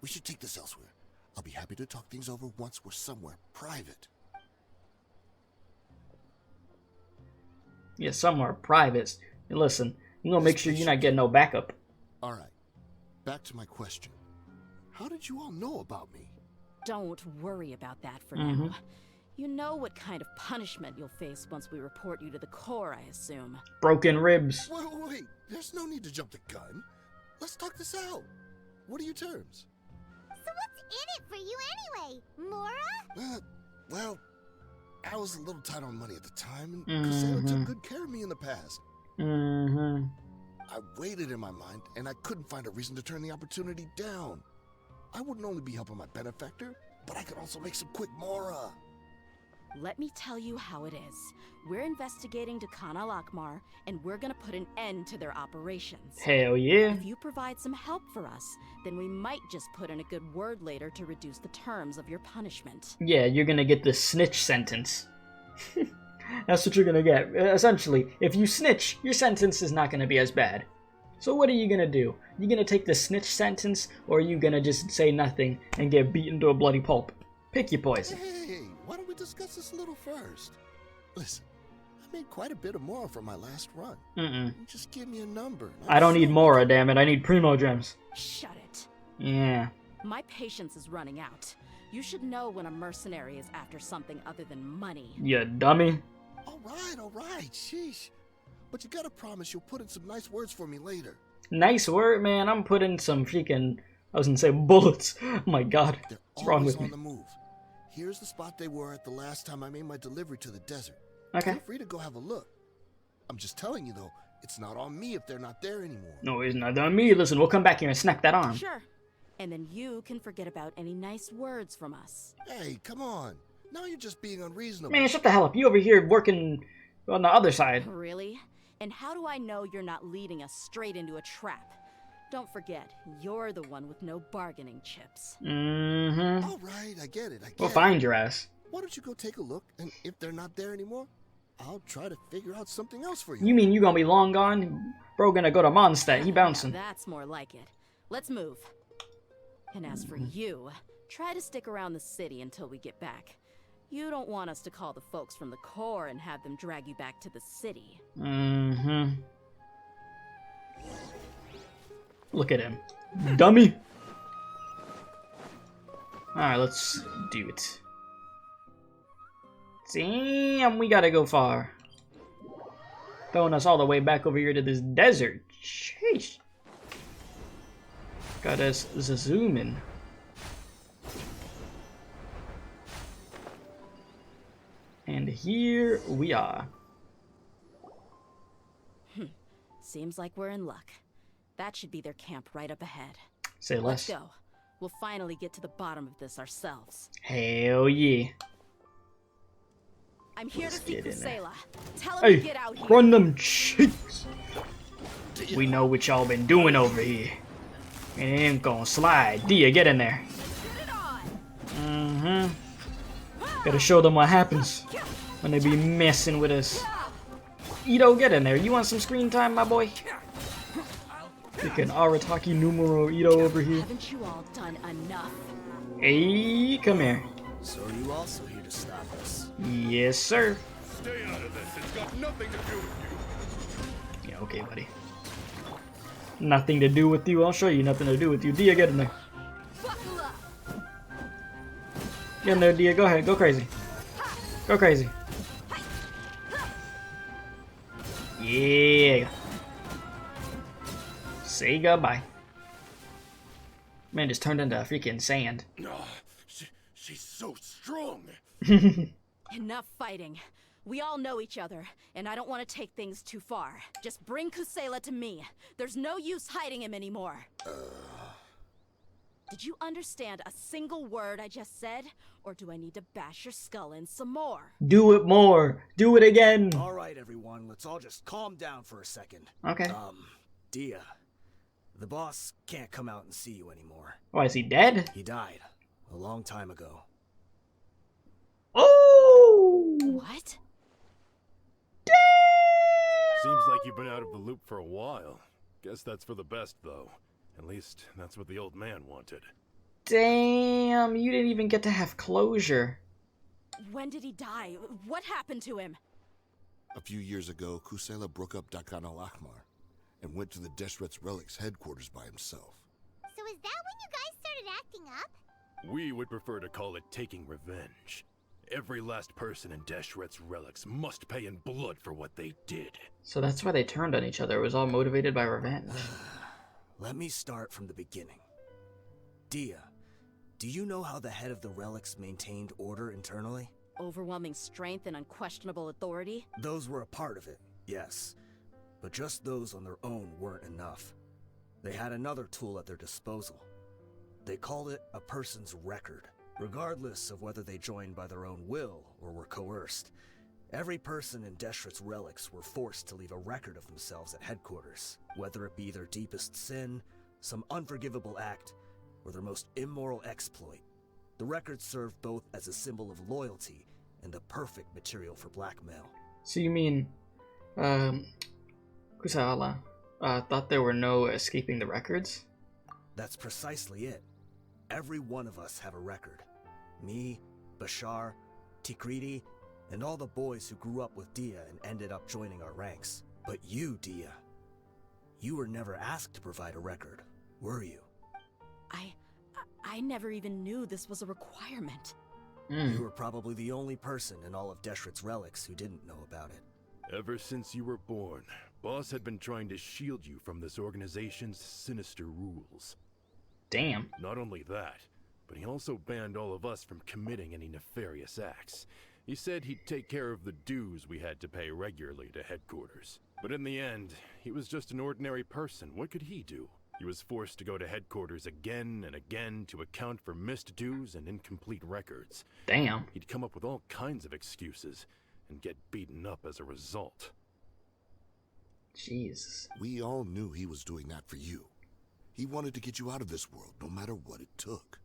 We should take this elsewhere. I'll be happy to talk things over once we're somewhere private. Yeah, somewhere private. And listen, I'm gonna make sure you're not getting no backup. All right. Back to my question. How did you all know about me? Don't worry about that for now. You know what kind of punishment you'll face once we report you to the Corps, I assume. Broken ribs. Wait. There's no need to jump the gun. Let's talk this out. What are your terms? So what's in it for you anyway, Mora? Well, I was a little tight on money at the time, and Cassandra took good care of me in the past. I waited in my mind, and I couldn't find a reason to turn the opportunity down. I wouldn't only be helping my benefactor, but I could also make some quick Mora. Let me tell you how it is. We're investigating Khan al-Akmar, and we're gonna put an end to their operations. Hell yeah. If you provide some help for us, then we might just put in a good word later to reduce the terms of your punishment. Yeah, you're gonna get the snitch sentence. That's what you're gonna get. Essentially, if you snitch, your sentence is not gonna be as bad. So what are you gonna do? You gonna take the snitch sentence, or are you gonna just say nothing and get beaten to a bloody pulp? Pick your poison. Hey, why don't we discuss this a little first? Listen, I made quite a bit of Mora from my last run. Just give me a number. I don't need Mora, damn it. I need Primo Gems. Shut it. Yeah. My patience is running out. You should know when a mercenary is after something other than money. You dummy. All right, sheesh. But you gotta promise you'll put in some nice words for me later. Nice word, man. I'm putting some freaking... I was gonna say bullets. Oh my god. They're What's wrong always with me? on the move. Here's the spot they were at the last time I made my delivery to the desert. Okay. Feel free to go have a look. I'm just telling you, though, it's not on me if they're not there anymore. No, it's not on me. Listen, we'll come back here and snap that arm. Sure. And then you can forget about any nice words from us. Hey, come on. Now you're just being unreasonable. Man, shut the hell up. You over here working on the other side. Really? And how do I know you're not leading us straight into a trap? Don't forget, you're the one with no bargaining chips. All right, I get it. We'll find your ass. Why don't you go take a look, and if they're not there anymore, I'll try to figure out something else for you. You mean you gonna be long gone? Bro gonna go to Mondstadt. He bouncing. That's more like it. Let's move. And as for you, try to stick around the city until we get back. You don't want us to call the folks from the Corps and have them drag you back to the city. Look at him. Dummy. Alright, let's do it. Damn, we gotta go far. Throwing us all the way back over here to this desert. Sheesh. Got us zooming. And here we are. Seems like we're in luck. That should be their camp right up ahead. Say less. Let's go. We'll finally get to the bottom of this ourselves. Hell yeah. I'm here to see get in there. Kusela. Tell him Hey, to get out here. run them cheeks. We know what y'all been doing over here. It ain't gonna slide. Dehya, get in there. Gotta show them what happens when they be messing with us. Ito, get in there. You want some screen time, my boy? Freaking Arataki numero Ito over here. Haven't you all done enough? Hey, come here. So are you also here to stop us? Yes, sir. Stay out of this. It's got nothing to do with you. Yeah, okay, buddy. Nothing to do with you. I'll show you nothing to do with you. Dehya, get in there. Get in there, Dehya. Go ahead. Go crazy. Go crazy. Yeah. Say goodbye. Man just turned into freaking sand. Oh, she's so strong. Enough fighting. We all know each other, and I don't want to take things too far. Just bring Kusela to me. There's no use hiding him anymore. Did you understand a single word I just said? Or do I need to bash your skull in some more? Do it more. Do it again. All right, everyone, let's all just calm down for a second. Okay. Dehya, the boss can't come out and see you anymore. Oh, is he dead? He died a long time ago. Oh! What? Seems like you've been out of the loop for a while. Guess that's for the best, though. At least, that's what the old man wanted. Damn, you didn't even get to have closure. When did he die? What happened to him? A few years ago, Kusela broke up Dakan al-Ahmar and went to the Deshret's Relics headquarters by himself. So is that when you guys started acting up? We would prefer to call it taking revenge. Every last person in Deshret's Relics must pay in blood for what they did. So that's why they turned on each other. It was all motivated by revenge. Let me start from the beginning. Dehya, do you know how the head of the Relics maintained order internally? Overwhelming strength and unquestionable authority? Those were a part of it, yes. But just those on their own weren't enough. They had another tool at their disposal. They called it a person's record. Regardless of whether they joined by their own will or were coerced, every person in Deshret's Relics were forced to leave a record of themselves at headquarters, whether it be their deepest sin, some unforgivable act, or their most immoral exploit. The record served both as a symbol of loyalty and the perfect material for blackmail. So you mean, Kusala thought there were no escaping the records? That's precisely it. Every one of us have a record. Me, Bashar, Tikriti, and all the boys who grew up with Dehya and ended up joining our ranks. But you, Dehya, you were never asked to provide a record, were you? I never even knew this was a requirement. You were probably the only person in all of Deshret's Relics who didn't know about it. Ever since you were born, Boss had been trying to shield you from this organization's sinister rules. Damn. Not only that, but he also banned all of us from committing any nefarious acts. He said he'd take care of the dues we had to pay regularly to headquarters. But in the end, he was just an ordinary person. What could he do? He was forced to go to headquarters again and again to account for missed dues and incomplete records. Damn. He'd come up with all kinds of excuses and get beaten up as a result. Jesus. We all knew he was doing that for you. He wanted to get you out of this world, no matter what it took.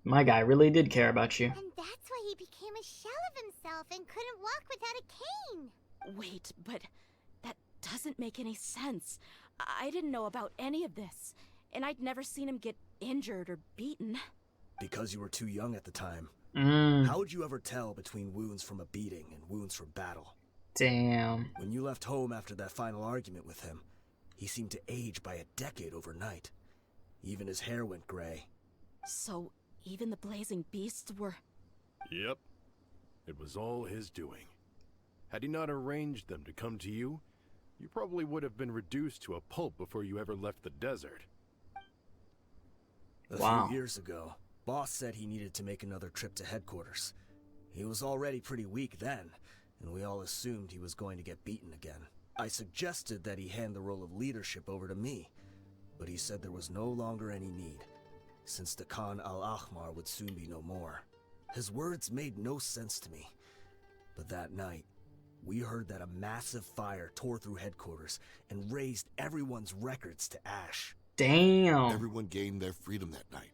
My guy really did care about you. And that's why he became a shell of himself and couldn't walk without a cane. Wait, but that doesn't make any sense. I didn't know about any of this, and I'd never seen him get injured or beaten. Because you were too young at the time. How would you ever tell between wounds from a beating and wounds from battle? Damn. When you left home after that final argument with him, he seemed to age by a decade overnight. Even his hair went gray. So, even the blazing beasts were... Yep. It was all his doing. Had he not arranged them to come to you, you probably would have been reduced to a pulp before you ever left the desert. A Wow. few years ago, Boss said he needed to make another trip to headquarters. He was already pretty weak then, and we all assumed he was going to get beaten again. I suggested that he hand the role of leadership over to me, but he said there was no longer any need, since the Khan al-Ahmar would soon be no more. His words made no sense to me, but that night, we heard that a massive fire tore through headquarters and razed everyone's records to ash. Damn. Everyone gained their freedom that night.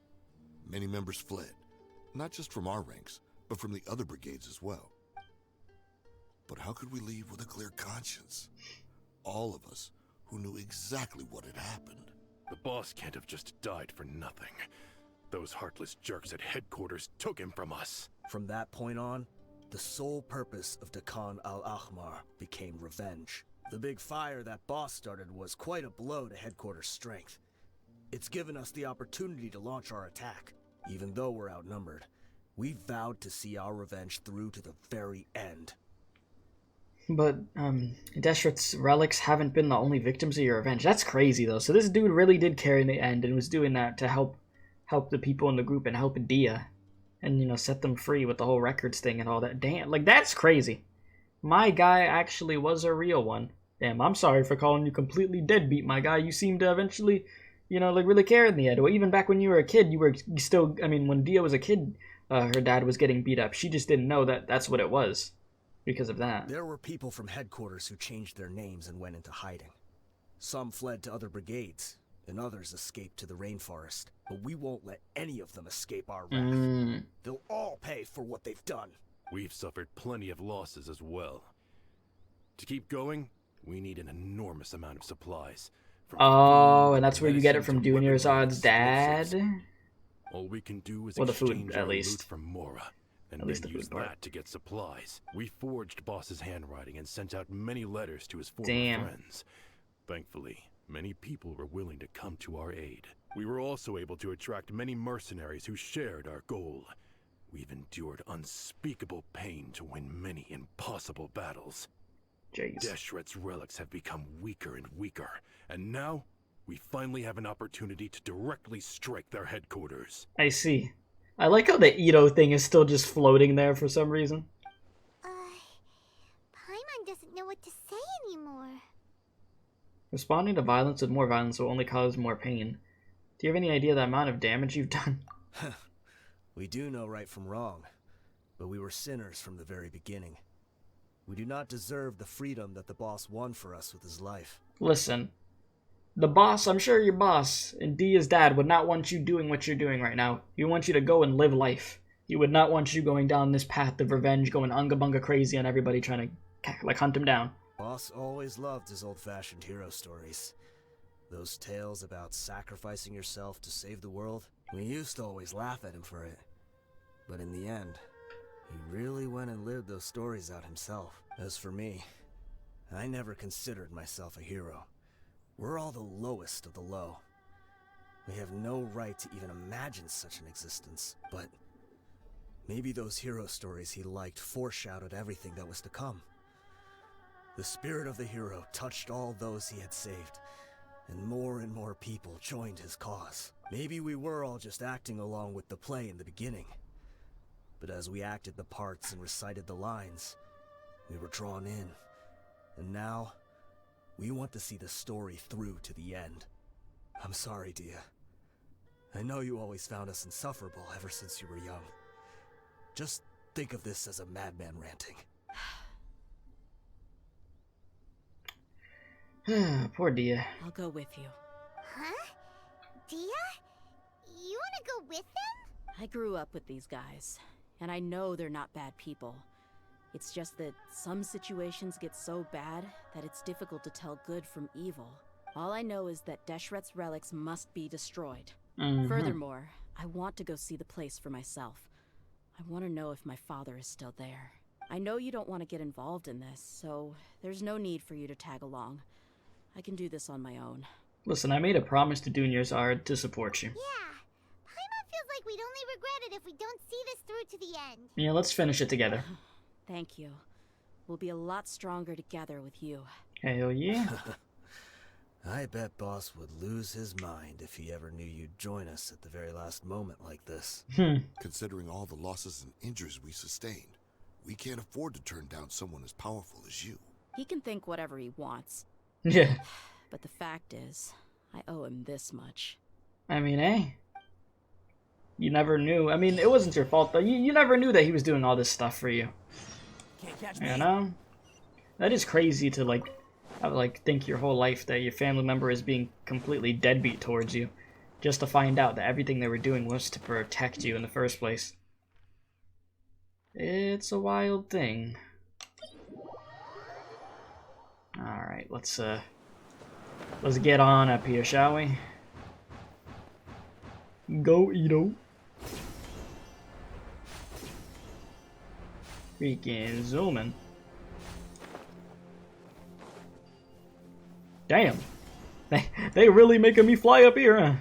Many members fled, not just from our ranks, but from the other brigades as well. But how could we leave with a clear conscience? All of us who knew exactly what had happened. The boss can't have just died for nothing. Those heartless jerks at headquarters took him from us. From that point on, the sole purpose of the Khan al-Ahmar became revenge. The big fire that boss started was quite a blow to headquarters strength. It's given us the opportunity to launch our attack. Even though we're outnumbered, we vowed to see our revenge through to the very end. But, Deshret's relics haven't been the only victims of your revenge. That's crazy, though. So this dude really did care in the end and was doing that to help the people in the group and help Dehya. And, you know, set them free with the whole records thing and all that. Damn, like, that's crazy. My guy actually was a real one. Damn, I'm sorry for calling you completely deadbeat, my guy. You seemed to eventually, you know, like, really care in the end. Well, even back when you were a kid, you still, I mean, when Dehya was a kid, her dad was getting beat up. She just didn't know that that's what it was because of that. There were people from headquarters who changed their names and went into hiding. Some fled to other brigades, and others escaped to the rainforest. But we won't let any of them escape our wrath. They'll all pay for what they've done. We've suffered plenty of losses as well. To keep going, we need an enormous amount of supplies. Oh, and that's where you get it from Dunyarzad's dad? All we can do is well, the exchange food, at our least. loot from Mora, and At then least the use food part. that to get supplies. We forged Boss's handwriting and sent out many letters to his former Damn. friends. Thankfully, many people were willing to come to our aid. We were also able to attract many mercenaries who shared our goal. We've endured unspeakable pain to win many impossible battles. Jeez. Deshret's relics have become weaker and weaker, and now we finally have an opportunity to directly strike their headquarters. I see. I like how the Ito thing is still just floating there for some reason. Paimon doesn't know what to say anymore. Responding to violence with more violence will only cause more pain. Do you have any idea the amount of damage you've done? We do know right from wrong, but we were sinners from the very beginning. We do not deserve the freedom that the boss won for us with his life. Listen, the boss, I'm sure your boss, and Dehya's dad would not want you doing what you're doing right now. He wants you to go and live life. He would not want you going down this path of revenge, going unga bunga crazy on everybody trying to, like, hunt him down. Boss always loved his old-fashioned hero stories. Those tales about sacrificing yourself to save the world. We used to always laugh at him for it. But in the end, he really went and lived those stories out himself. As for me, I never considered myself a hero. We're all the lowest of the low. We have no right to even imagine such an existence. But maybe those hero stories he liked foreshadowed everything that was to come. The spirit of the hero touched all those he had saved, and more people joined his cause. Maybe we were all just acting along with the play in the beginning. But as we acted the parts and recited the lines, we were drawn in. And now, we want to see the story through to the end. I'm sorry, Dehya. I know you always found us insufferable ever since you were young. Just think of this as a madman ranting. Poor Dehya. I'll go with you. Huh? Dehya? You wanna go with them? I grew up with these guys, and I know they're not bad people. It's just that some situations get so bad that it's difficult to tell good from evil. All I know is that Deshret's relics must be destroyed. Furthermore, I want to go see the place for myself. I want to know if my father is still there. I know you don't want to get involved in this, so there's no need for you to tag along. I can do this on my own. Listen, I made a promise to Dunyarzad to support you. Yeah. Paimon feels like we'd only regret it if we don't see this through to the end. Yeah, let's finish it together. Thank you. We'll be a lot stronger together with you. Hell yeah. I bet Boss would lose his mind if he ever knew you'd join us at the very last moment like this. Considering all the losses and injuries we sustained, we can't afford to turn down someone as powerful as you. He can think whatever he wants. Yeah. But the fact is, I owe him this much. I mean, hey. You never knew. I mean, it wasn't your fault, though. You never knew that he was doing all this stuff for you. Can't catch me. You know? That is crazy to, like, think your whole life that your family member is being completely deadbeat towards you. Just to find out that everything they were doing was to protect you in the first place. It's a wild thing. Alright, let's get on up here, shall we? Go, Ito. Freaking zooming. Damn. They really making me fly up here, huh?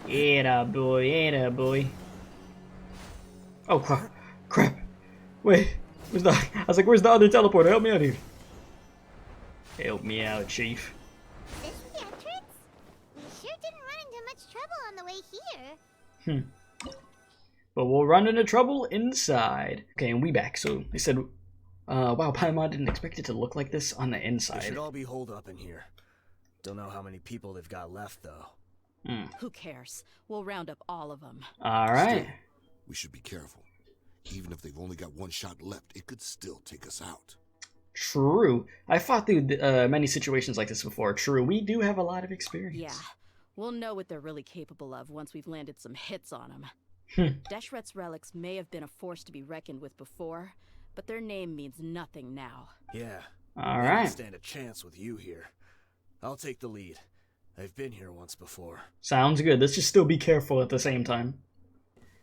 Yeah, boy. Yeah, boy. Oh, crap. Wait. Where's the... I was like, where's the other teleporter? Help me out here. Help me out, Chief. This is the entrance? We sure didn't run into much trouble on the way here. But we'll run into trouble inside. Okay, and we back. So they said, wow, Paimon didn't expect it to look like this on the inside. They should all be holed up in here. Don't know how many people they've got left, though. Who cares? We'll round up all of them. All right. Still, we should be careful. Even if they've only got one shot left, it could still take us out. True. I fought through many situations like this before. True. We do have a lot of experience. Yeah. We'll know what they're really capable of once we've landed some hits on them. Deshret's relics may have been a force to be reckoned with before, but their name means nothing now. Yeah. All They right. don't stand a chance with you here. I'll take the lead. I've been here once before. Sounds good. Let's just still be careful at the same time.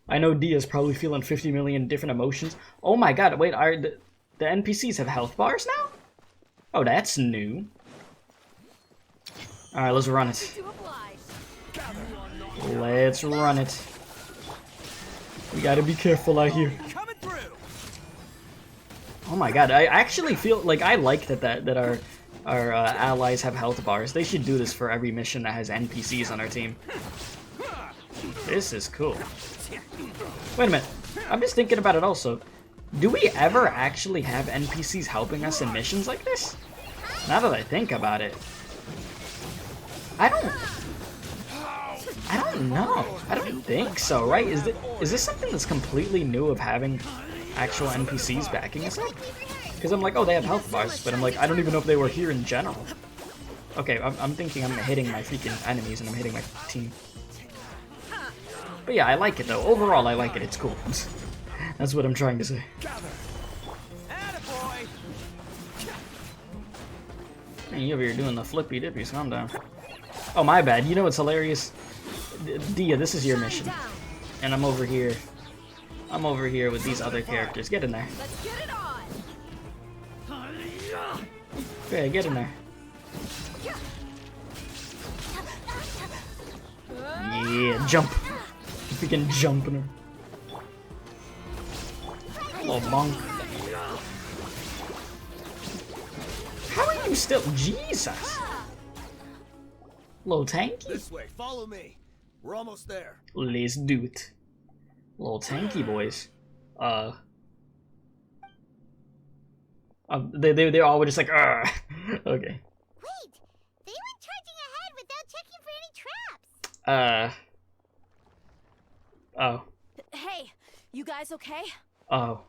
I know Dehya's probably feeling 50 million different emotions. Oh my god, wait, the NPCs have health bars now? Oh, that's new. Alright, let's run it. Let's run it. We gotta be careful out here. Oh my god, I actually feel like I like that our allies have health bars. They should do this for every mission that has NPCs on our team. This is cool. Wait a minute. I'm just thinking about it also. Do we ever actually have NPCs helping us in missions like this? Now that I think about it. I don't know. I don't think so, right? Is this something that's completely new of having actual NPCs backing us up? Because I'm like, oh, they have health bars, but I'm like, I don't even know if they were here in general. Okay, I'm thinking I'm hitting my freaking enemies and I'm hitting my team. But yeah, I like it though. Overall, I like it. It's cool. That's what I'm trying to say. Man, you over here doing the flippy dippies. Calm down. Oh, my bad. You know what's hilarious? Dehya, this is your mission. And I'm over here. I'm over here with these other characters. Get in there. Let's get it on. Yeah, get in there. Yeah, jump. Freaking jumping her. Little monk. How are you still? Jesus. Little tanky. This way, follow me. We're almost there. Let's do it. Little tanky boys. They all were just like, okay. Wait, they went charging ahead without checking for any traps. Oh. Hey, you guys okay? Oh.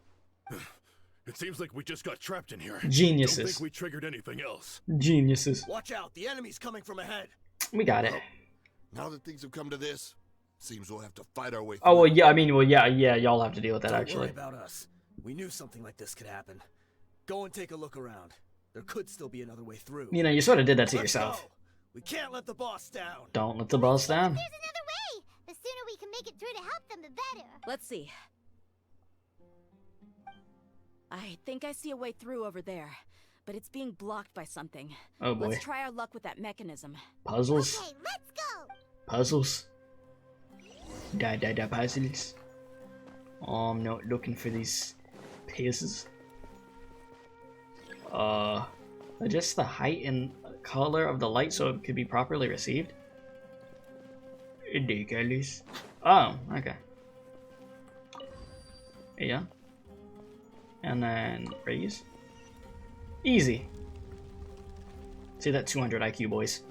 It seems like we just got trapped in here. Geniuses. Don't think we triggered anything else. Geniuses. Watch out, the enemy's coming from ahead. We got it. Now that things have come to this, seems we'll have to fight our way through. Oh, well, yeah, I mean, well, yeah, y'all have to deal with that, Don't actually. worry about us. We knew something like this could happen. Go and take a look around. There could still be another way through. You know, you sort of did that to Let's yourself. go. We can't let the boss down. Don't let the boss down. There's another way. The sooner we can make it through to help them, the better. Let's see. I think I see a way through over there, but it's being blocked by something. Oh boy. Let's try our luck with that mechanism. Puzzles. Okay, let's go. Puzzles. Puzzles. Oh, I'm not looking for these pieces. Adjust the height and color of the light so it could be properly received. Ridiculous. Oh, okay. Yeah. And then raise. Easy. See that 200 IQ, boys.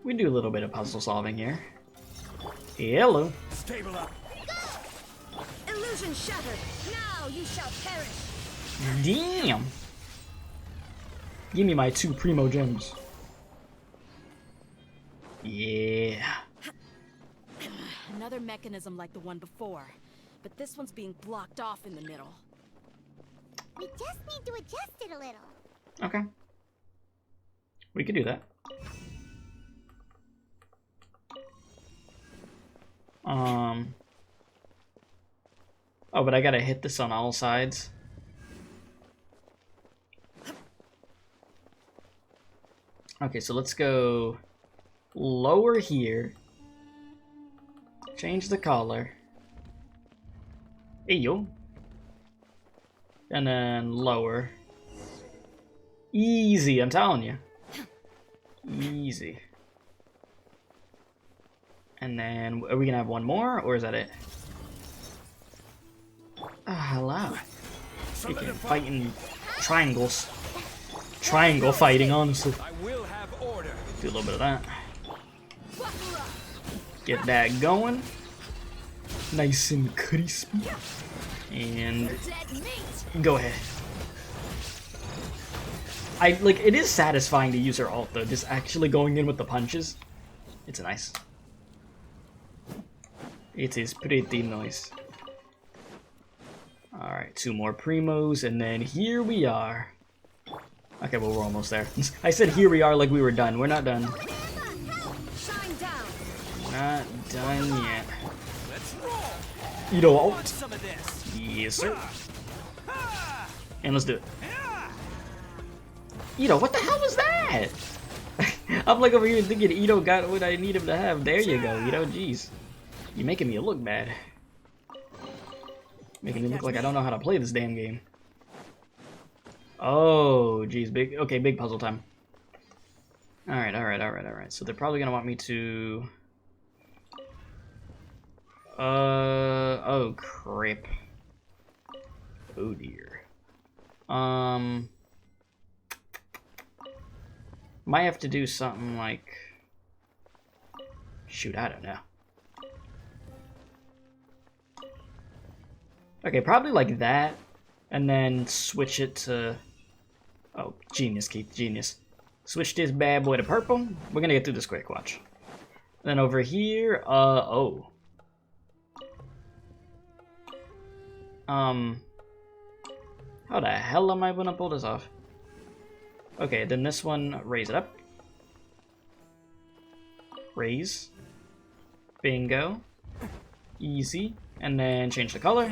We do a little bit of puzzle solving here. Hello. Stable up. Illusion shattered. Now you shall perish. Damn. Give me my 2 primo gems. Yeah. Another mechanism like the one before, but this one's being blocked off in the middle. We just need to adjust it a little. Okay. We could do that. Oh, but I gotta hit this on all sides. Okay, so let's go lower here. Change the color. Hey, yo. And then lower. Easy, I'm telling you. Easy. And then, are we gonna have one more, or is that it? Ah, hello. Freaking fighting triangles. Triangle fighting, honestly. Do a little bit of that. Get that going. Nice and crispy. And go ahead. It is satisfying to use her ult though, just actually going in with the punches. It's nice. It is pretty nice. Alright, 2 more primos, and then here we are. Okay, well, we're almost there. I said here we are like we were done. We're not done. Not done yet. Ito ult. Yes, sir. And let's do it. Ito, what the hell was that? I'm like over here thinking Ito got what I need him to have. There you go, Ito. Jeez. You're making me look bad. Making me look like I don't know how to play this damn game. Oh, geez, big puzzle time. Alright. So they're probably gonna want me to... oh crap. Oh dear. Might have to do something like... Shoot, I don't know. Okay, probably like that, and then switch it to... Oh, genius, Keith, genius. Switch this bad boy to purple. We're gonna get through this quick, watch. Then over here, oh. How the hell am I gonna pull this off? Okay, then this one, raise it up. Raise. Bingo. Easy. And then change the color.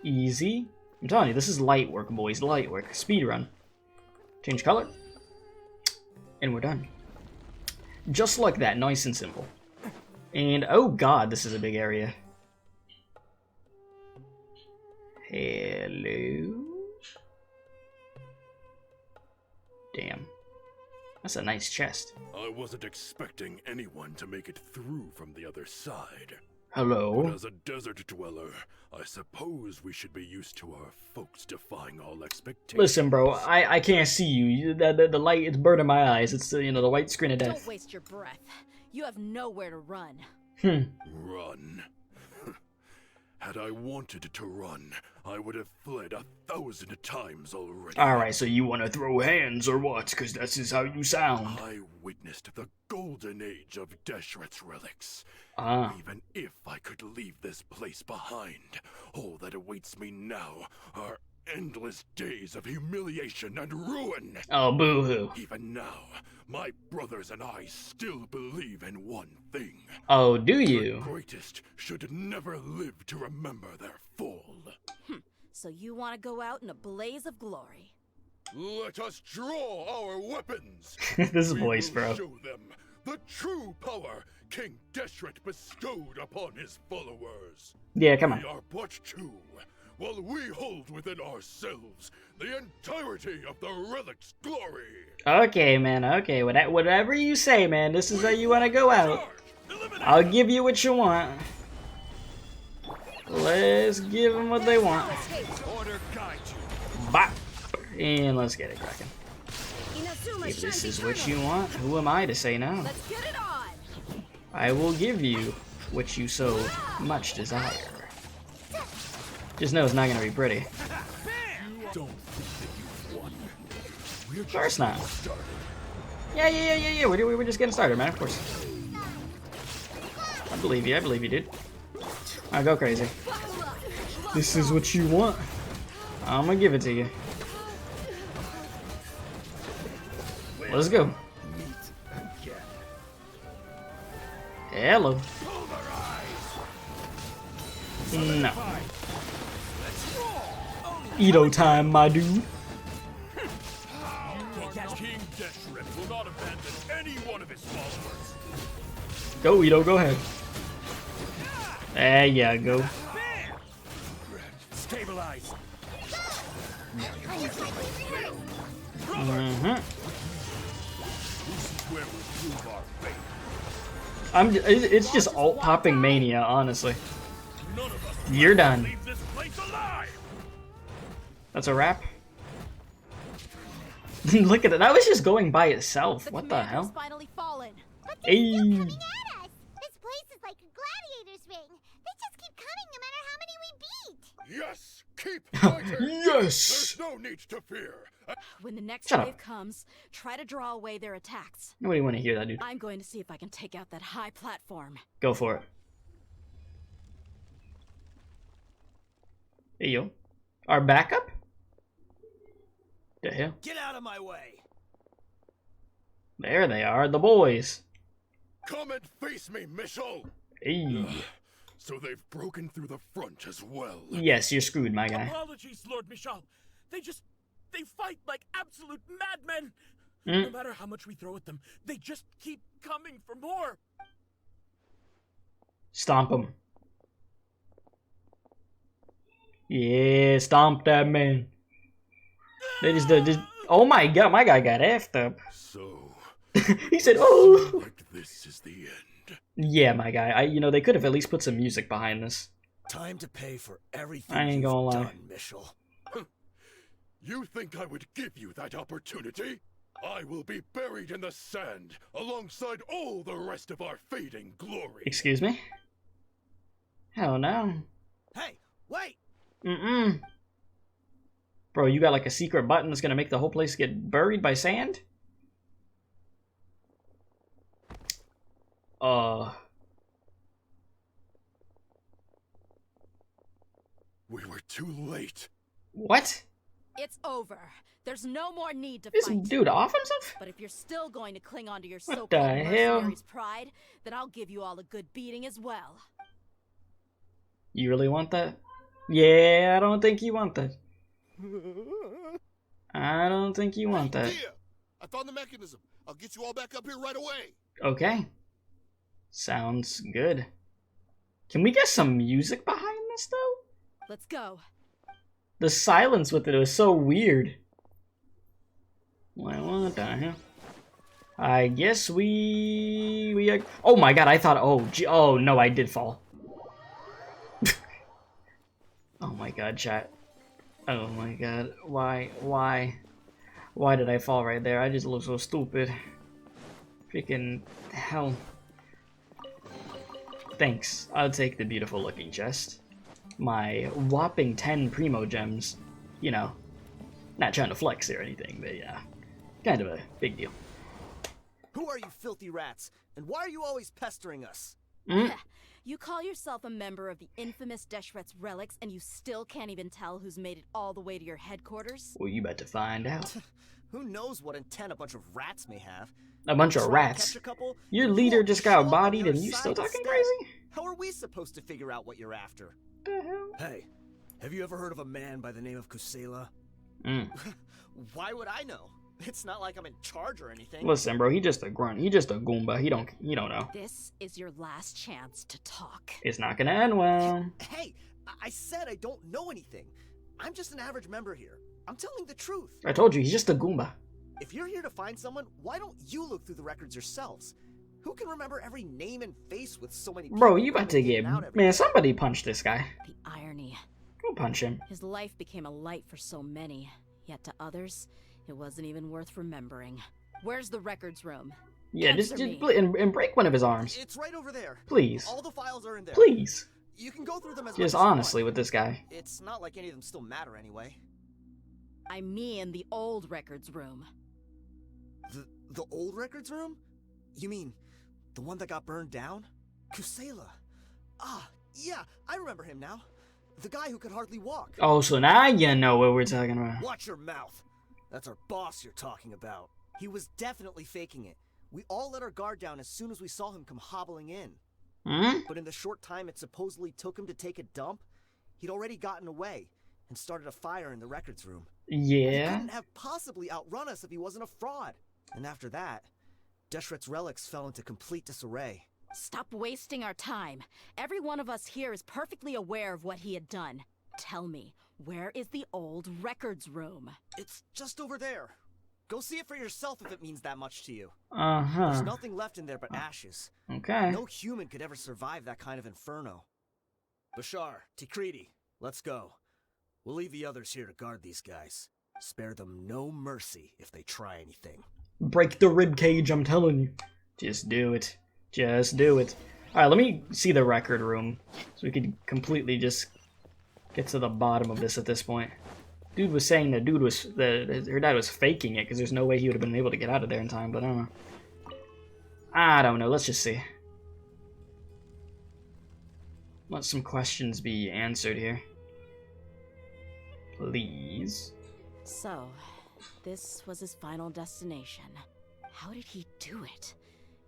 Easy. I'm telling you, this is light work, boys. Light work. Speed run. Change color. And we're done. Just like that. Nice and simple. And, oh god, this is a big area. Hello? Damn. That's a nice chest. I wasn't expecting anyone to make it through from the other side. Hello? But as a desert dweller, I suppose we should be used to our folks defying all expectations. Listen, bro, I can't see you. The light is burning my eyes. It's, you know, the white screen of death. Don't waste your breath. You have nowhere to run. Run? Had I wanted to run, I would have fled 1,000 times already. Alright, so you want to throw hands or what? Because this is how you sound. I witnessed the golden age of Deshret's relics. Even if I could leave this place behind, all that awaits me now are endless days of humiliation and ruin. Oh, boo-hoo. Even now, my brothers and I still believe in one thing. Oh, do you? The greatest should never live to remember their fall. So you want to go out in a blaze of glory? Let us draw our weapons. This voice, bro. Show them the true power King Deshret bestowed upon his followers. Yeah, come on. We are but two, while we hold within ourselves the entirety of the relic's glory. Okay, man, okay. Whatever you say, man. This is how you want to go out. I'll give you what you want. Let's give them what they want. Bop. And let's get it cracking. If this is what you want, who am I to say no? Let's get it on. I will give you what you so much desire. Just know it's not gonna be pretty. Of course not. Yeah. We're just getting started, man. Of course. I believe you, dude. I'll go crazy. This is what you want. I'm gonna give it to you. Let's go. Hello. No. Ito time, my dude. King Deshret will not Go, Ito, go ahead. There you go. Stabilize. Mm-hmm. It's just alt popping mania, honestly. You're done. That's a wrap. Look at it. That was just going by itself. What the hell? Finally fallen. But they're still coming at us. This place is like a gladiator's ring. They just keep coming no matter how many we beat. Yes, keep fighting. Yes. There's no need to fear. When the next Shut wave up. comes, try to draw away their attacks. Nobody want to hear that, dude. I'm going to see if I can take out that high platform. Go for it. Hey, yo. Our backup? The hell? Get out of my way! There they are, the boys. Come and face me, Michel. Hey. So they've broken through the front as well. Yes, you're screwed, my guy. Apologies, Lord Michel. They fight like absolute madmen. Mm. No matter how much we throw at them, they just keep coming for more. Stomp him. Yeah, stomp that man. They just oh my god, my guy got effed up. So He said, "Oh." like this is the end. Yeah, my guy. You know, they could have at least put some music behind this. Time to pay for everything I ain't you've gonna lie. done, Michel. You think I would give you that opportunity? I will be buried in the sand alongside all the rest of our fading glory. Excuse me? Hell no. Hey, wait! Mm-mm. Bro, you got like a secret button that's gonna make the whole place get buried by sand? We were too late. What? It's over. There's no more need to This fight. dude off himself? But if you're still going to cling on to your What so-called the hell? mercenary's pride, then I'll give you all a good beating as well. You really want that? Yeah, I don't think you want that. I don't think you want that. Dehya, I found the mechanism. I'll get you all back up here right away. Okay. Sounds good. Can we get some music behind this, though? Let's go. The silence with it was so weird. What the hell? I guess we are... Oh my god, I thought... Oh no, I did fall. Oh my god, chat. Oh my god, why did I fall right there? I just look so stupid. Freaking hell. Thanks, I'll take the beautiful looking chest. My whopping 10 primo gems. You know, not trying to flex or anything, but yeah, kind of a big deal. Who are you filthy rats? And why are you always pestering us? You call yourself a member of the infamous Deshret's relics, and you still can't even tell who's made it all the way to your headquarters? Well, you about to find out. Who knows what intent a bunch of rats may have? A bunch of Try to rats. catch a couple, Your and leader you'll just show got up on bodied the and other you side still talking instead. crazy? How are we supposed to figure out what you're after? The hell? Hey, have you ever heard of a man by the name of Kusela? Why would I know? It's not like I'm in charge or anything. Listen, bro, he just a grunt. He just a goomba. He don't know. This is your last chance to talk. It's not gonna end well. Hey, I said I don't know anything. I'm just an average member here. I'm telling the truth. I told you, he's just a goomba. If you're here to find someone, why don't you look through the records yourselves? Who can remember every name and face with so many people? Bro, you about to coming in get... and out every Man, day? somebody punch this guy. The irony. Go punch him. His life became a light for so many, yet to others, it wasn't even worth remembering. Where's the records room? Yeah, Answer just me. and break one of his arms. It's right over there. Please. All the files are in there. Please. You can go through them as much Just as you want. honestly with this guy. It's not like any of them still matter anyway. I mean the old records room. The old records room? You mean the one that got burned down? Kusela. Ah, yeah, I remember him now. The guy who could hardly walk. Oh, so now you know what we're talking about. Watch your mouth. That's our boss you're talking about. He was definitely faking it. We all let our guard down as soon as we saw him come hobbling in. But in the short time it supposedly took him to take a dump, he'd already gotten away and started a fire in the records room. He Yeah. couldn't have possibly outrun us if he wasn't a fraud. And after that, Deshret's relics fell into complete disarray. Stop wasting our time. Every one of us here is perfectly aware of what he had done. Tell me, where is the old records room? It's just over there. Go see it for yourself if it means that much to you. Uh-huh. There's nothing left in there but ashes. Okay. No human could ever survive that kind of inferno. Bashar, Tikriti, let's go. We'll leave the others here to guard these guys. Spare them no mercy if they try anything. Break the rib cage, I'm telling you. Just do it. Just do it. Alright, let me see the record room. So we can completely just get to the bottom of this at this point. Dude was saying that her dad was faking it because there's no way he would have been able to get out of there in time, but I don't know. I don't know, let's just see. Let some questions be answered here. Please. So, this was his final destination. How did he do it?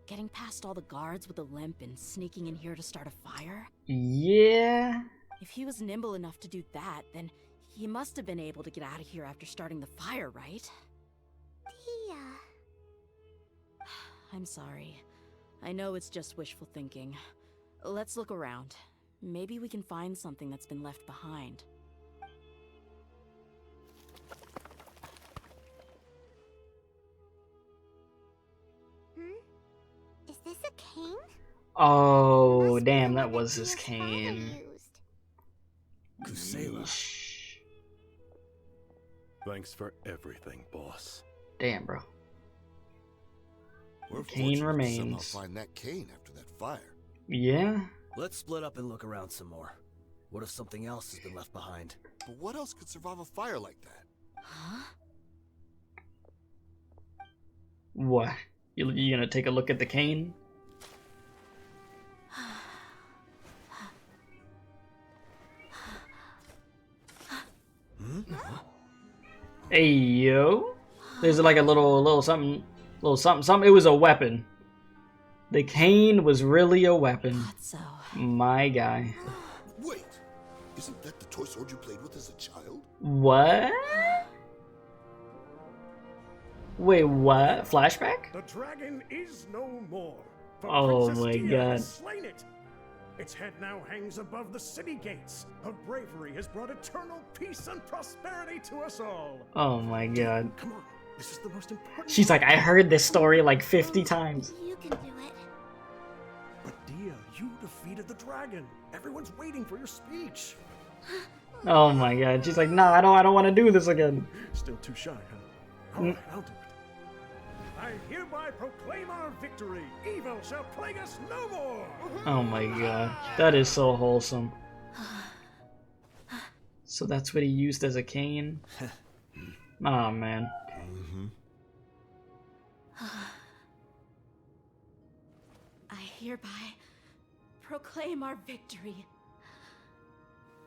Getting past all the guards with a limp and sneaking in here to start a fire? Yeah. If he was nimble enough to do that, then he must have been able to get out of here after starting the fire, right? Dehya. I'm sorry. I know it's just wishful thinking. Let's look around. Maybe we can find something that's been left behind. Is this a cane? Oh, Must be damn, the that one was his Dehya's father cane. used. Kusela. Thanks for everything, boss. Damn, bro. We're Cane fortunate to somehow remains. find that cane after that fire. Yeah? Let's split up and look around some more. What if something else has been left behind? But what else could survive a fire like that? Huh? What? You gonna take a look at the cane? Hey, yo. There's like a little something. It was a weapon. The cane was really a weapon. Thought so. My guy. Wait, isn't that the toy sword you played with as a child? What? Wait, what? Flashback? The dragon is no more. For Oh Princess my Dehya God. has slain it. Its head now hangs above the city gates. Her bravery has brought eternal peace and prosperity to us all. Oh my god. Come on, this is the most important. She's like, I heard this story like 50 times. You can do it. But Dehya, you defeated the dragon. Everyone's waiting for your speech. Oh my god. She's like, nah, I don't want to do this again. Still too shy, huh? All right, I'll do it. I hereby proclaim our victory. Evil shall plague us no more. Oh my god. That is so wholesome. So that's what he used as a cane? Oh man. I hereby proclaim our victory.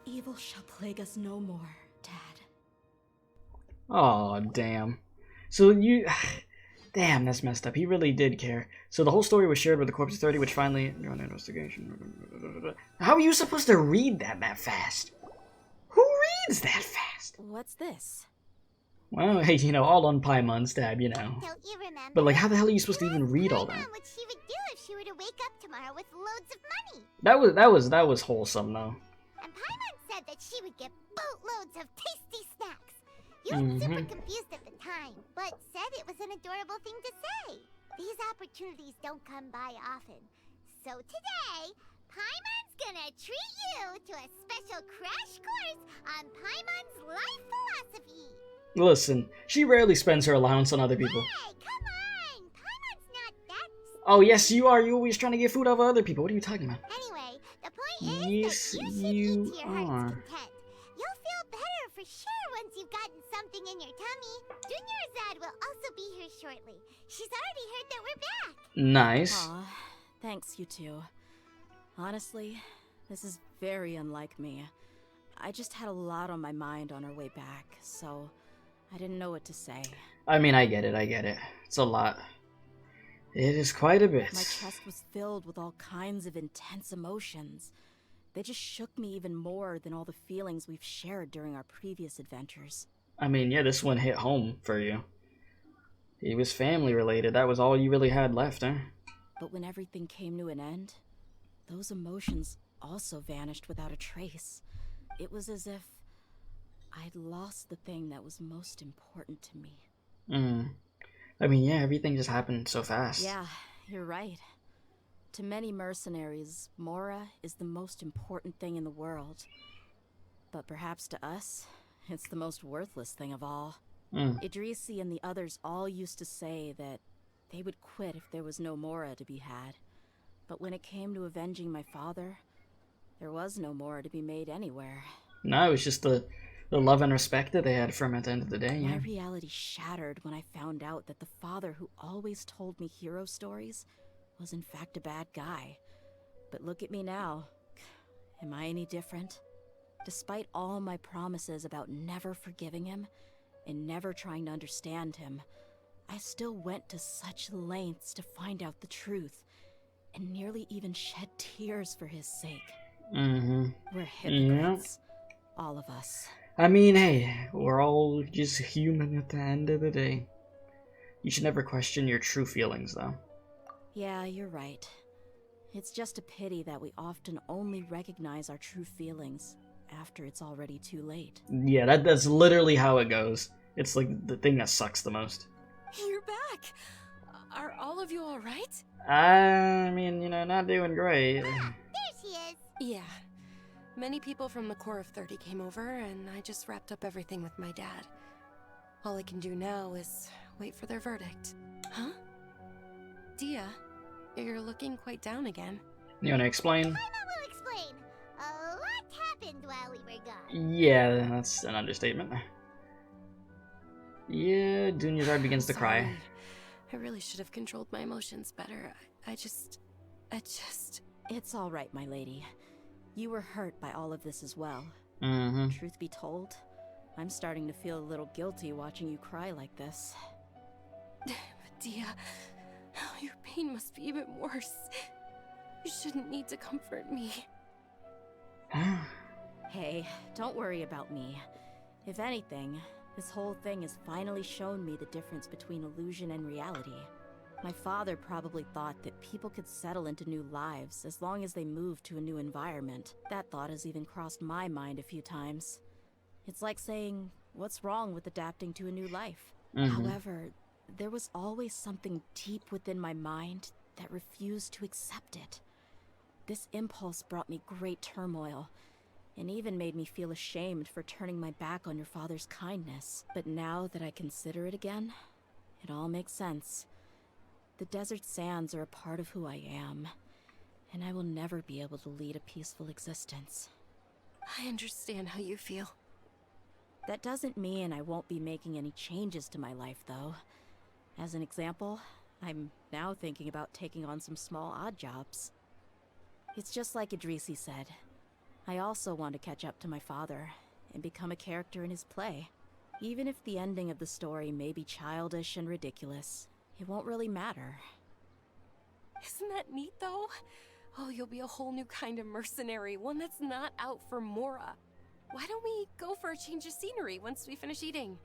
Evil shall plague us no more, Dad. Oh, damn. So you... Damn, that's messed up. He really did care. So the whole story was shared with the Corpse Authority, which finally... Investigation. How are you supposed to read that fast? Who reads that fast? What's this? Well, hey, you know, all on Paimon's tab, you know. Don't you remember? But like, how the hell are you supposed to even read all that? Paimon what she would do if she were to wake up tomorrow with loads of money. That was wholesome though. And Paimon said that she would get boatloads of tasty snacks. You were super confused at the time, but said it was an adorable thing to say. These opportunities don't come by often. So today, Paimon's gonna treat you to a special crash course on Paimon's life philosophy. Listen, she rarely spends her allowance on other people. Hey, come on! Paimon's not that... Oh, yes, you are. You're always trying to get food off of other people. What are you talking about? Anyway, the point is Yes, that you should you eat to your are. heart's content. You'll feel better for sure once you've gotten something in your tummy. Dunyarzad will also be here shortly. She's already heard that we're back. Nice. Aw, thanks, you two. Honestly, this is very unlike me. I just had a lot on my mind on our way back, so I didn't know what to say. I mean, I get it. It's a lot. It is quite a bit. My chest was filled with all kinds of intense emotions. They just shook me even more than all the feelings we've shared during our previous adventures. I mean, yeah, this one hit home for you. It was family related. That was all you really had left, huh? But when everything came to an end, those emotions also vanished without a trace. It was as if I'd lost the thing that was most important to me. I mean, yeah, everything just happened so fast. Yeah, you're right. To many mercenaries, Mora is the most important thing in the world. But perhaps to us, it's the most worthless thing of all. Idrisi and the others all used to say that they would quit if there was no Mora to be had. But when it came to avenging my father, there was no Mora to be made anywhere. No, it was just the love and respect that they had for him at the end of the day, yeah. My reality shattered when I found out that the father who always told me hero stories was in fact a bad guy. But look at me now. Am I any different? Despite all my promises about never forgiving him and never trying to understand him, I still went to such lengths to find out the truth and nearly even shed tears for his sake. We're hypocrites. Yeah. All of us. I mean, hey, we're all just human at the end of the day. You should never question your true feelings, though. Yeah, you're right. It's just a pity that we often only recognize our true feelings after it's already too late. Yeah, that's literally how it goes. It's like the thing that sucks the most. You're back! Are all of you alright? I mean, you know, not doing great. There she is! Yeah. Many people from the Corps of 30 came over, and I just wrapped up everything with my dad. All I can do now is wait for their verdict. Huh? Dehya, you're looking quite down again. You wanna explain? Mama will explain. A lot happened while we were gone. Yeah, that's an understatement. Yeah, Dunya's heart begins to cry. I really should have controlled my emotions better. I just... It's all right, my lady. You were hurt by all of this as well. Truth be told, I'm starting to feel a little guilty watching you cry like this. But Dehya, your pain must be even worse. You shouldn't need to comfort me. Hey, don't worry about me. If anything, this whole thing has finally shown me the difference between illusion and reality. My father probably thought that people could settle into new lives as long as they moved to a new environment. That thought has even crossed my mind a few times. It's like saying, what's wrong with adapting to a new life? However, there was always something deep within my mind that refused to accept it. This impulse brought me great turmoil, and even made me feel ashamed for turning my back on your father's kindness. But now that I consider it again, it all makes sense. The desert sands are a part of who I am, and I will never be able to lead a peaceful existence. I understand how you feel. That doesn't mean I won't be making any changes to my life, though. As an example, I'm now thinking about taking on some small odd jobs. It's just like Idrisi said. I also want to catch up to my father and become a character in his play. Even if the ending of the story may be childish and ridiculous, it won't really matter. Isn't that neat, though? Oh, you'll be a whole new kind of mercenary, one that's not out for Mora. Why don't we go for a change of scenery once we finish eating?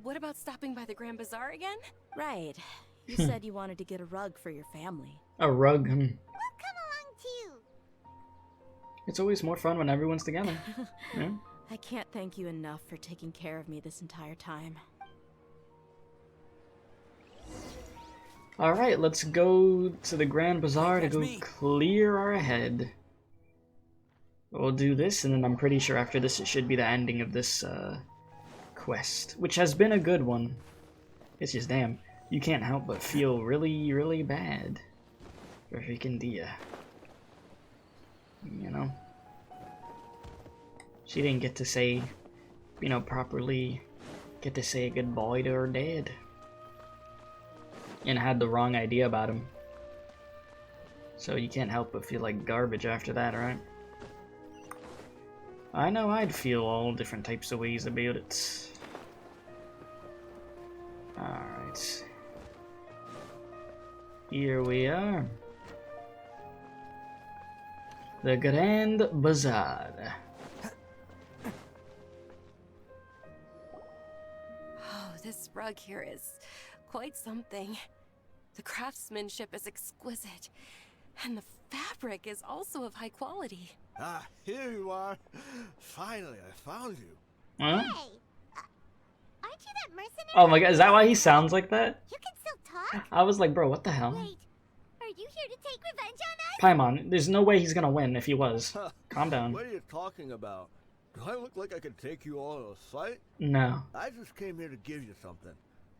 What about stopping by the Grand Bazaar again? Right. You said you wanted to get a rug for your family. A rug? We'll come along too. It's always more fun when everyone's together. Yeah? I can't thank you enough for taking care of me this entire time. Alright, let's go to the Grand Bazaar to go clear our head. We'll do this, and then I'm pretty sure after this it should be the ending of this quest, which has been a good one. It's just, damn, you can't help but feel really, really bad for freaking Dehya. You know? She didn't get to say, you know, properly get to say goodbye to her dad. And had the wrong idea about him. So you can't help but feel like garbage after that, right? I know I'd feel all different types of ways about it. Alright. Here we are. The Grand Bazaar. Oh, this rug here is quite something. The craftsmanship is exquisite, and the fabric is also of high quality. Ah, here you are. Finally, I found you. Huh? Hey, aren't you that mercenary? Oh my god, is that why he sounds like that? You can still talk? I was like, bro, what the hell? Wait, are you here to take revenge on us? Paimon, there's no way he's gonna win if he was. Calm down. What are you talking about? Do I look like I could take you all to a fight? No. I just came here to give you something.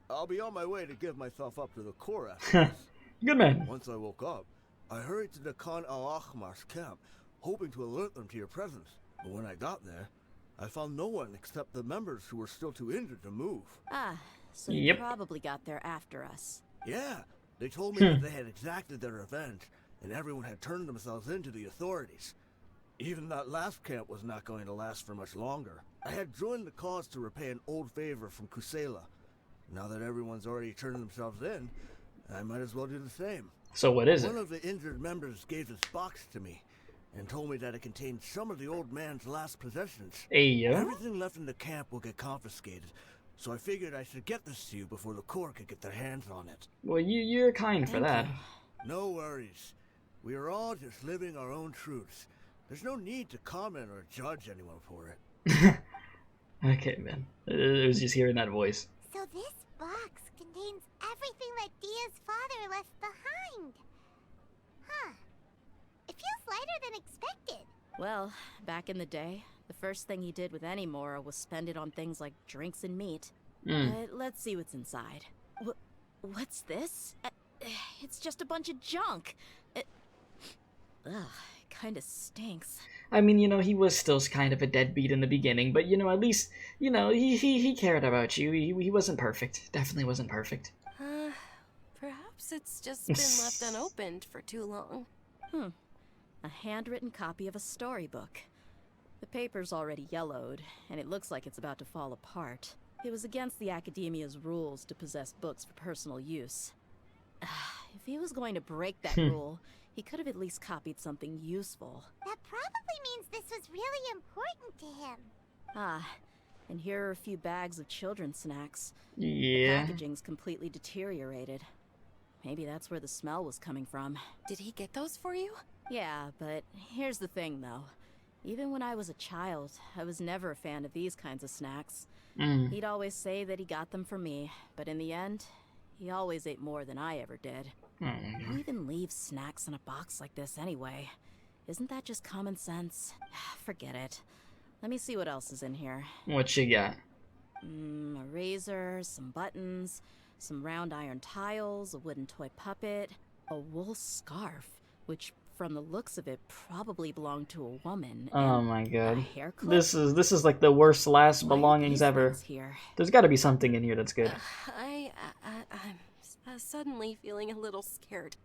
I'll be on my way to give myself up to the Korra. Good man. Once I woke up, I hurried to the Khan al-Ahmar's camp, hoping to alert them to your presence. But when I got there, I found no one except the members who were still too injured to move. Ah, so Yep. you probably got there after us. Yeah, they told me that they had exacted their revenge, and everyone had turned themselves in to the authorities. Even that last camp was not going to last for much longer. I had joined the cause to repay an old favor from Kusela. Now that everyone's already turned themselves in, I might as well do the same. So what is it? One of the injured members gave this box to me, and told me that it contained some of the old man's last possessions. Hey, yo. Everything left in the camp will get confiscated, so I figured I should get this to you before the Corps could get their hands on it. Well, you're kind for that. No worries. We are all just living our own truths. There's no need to comment or judge anyone for it. Okay, man. It was just hearing that voice. So this box contains everything that Dia's father left behind. Huh. It feels lighter than expected. Well, back in the day, the first thing he did with any Mora was spend it on things like drinks and meat. But let's see what's inside. What's this? It's just a bunch of junk. Ugh, it kinda stinks. I mean, he was still kind of a deadbeat in the beginning, but, at least, he cared about you. He wasn't perfect. Definitely wasn't perfect. Perhaps it's just been left unopened for too long. A handwritten copy of a storybook. The paper's already yellowed, and it looks like it's about to fall apart. It was against the Academia's rules to possess books for personal use. If he was going to break that rule, he could have at least copied something useful. That probably means this was really important to him. Ah, and here are a few bags of children's snacks. Yeah. The packaging's completely deteriorated. Maybe that's where the smell was coming from. Did he get those for you? Yeah, but here's the thing, though. Even when I was a child, I was never a fan of these kinds of snacks. He'd always say that he got them for me, but in the end, he always ate more than I ever did. Who even leaves snacks in a box like this anyway? Isn't that just common sense? Forget it. Let me see what else is in here. What you got? A razor, some buttons, some round iron tiles, a wooden toy puppet, a wool scarf, which from the looks of it probably belonged to a woman. Oh my god. A hair clip. This is like the worst last Why are belongings these ever. things here? There's got to be something in here that's good. I'm suddenly feeling a little scared.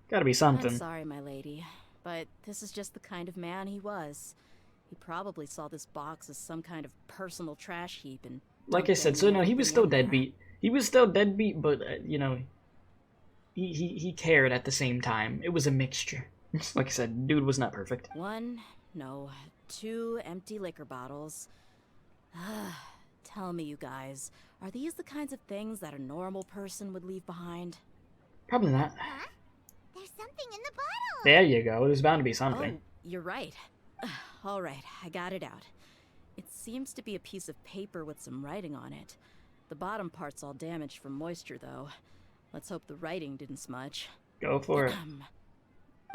Got to be something. I'm sorry, my lady, but this is just the kind of man he was. He probably saw this box as some kind of personal trash heap and... Like I said, so no, he was still deadbeat. He was still deadbeat, but he cared at the same time. It was a mixture. Like I said, dude was not perfect. 2 empty liquor bottles. Tell me, you guys, are these the kinds of things that a normal person would leave behind? Probably not. Huh? There's something in the bottle. There you go. There's bound to be something. Oh, you're right. All right, I got it out. It seems to be a piece of paper with some writing on it. The bottom part's all damaged from moisture, though. Let's hope the writing didn't smudge. Go for it.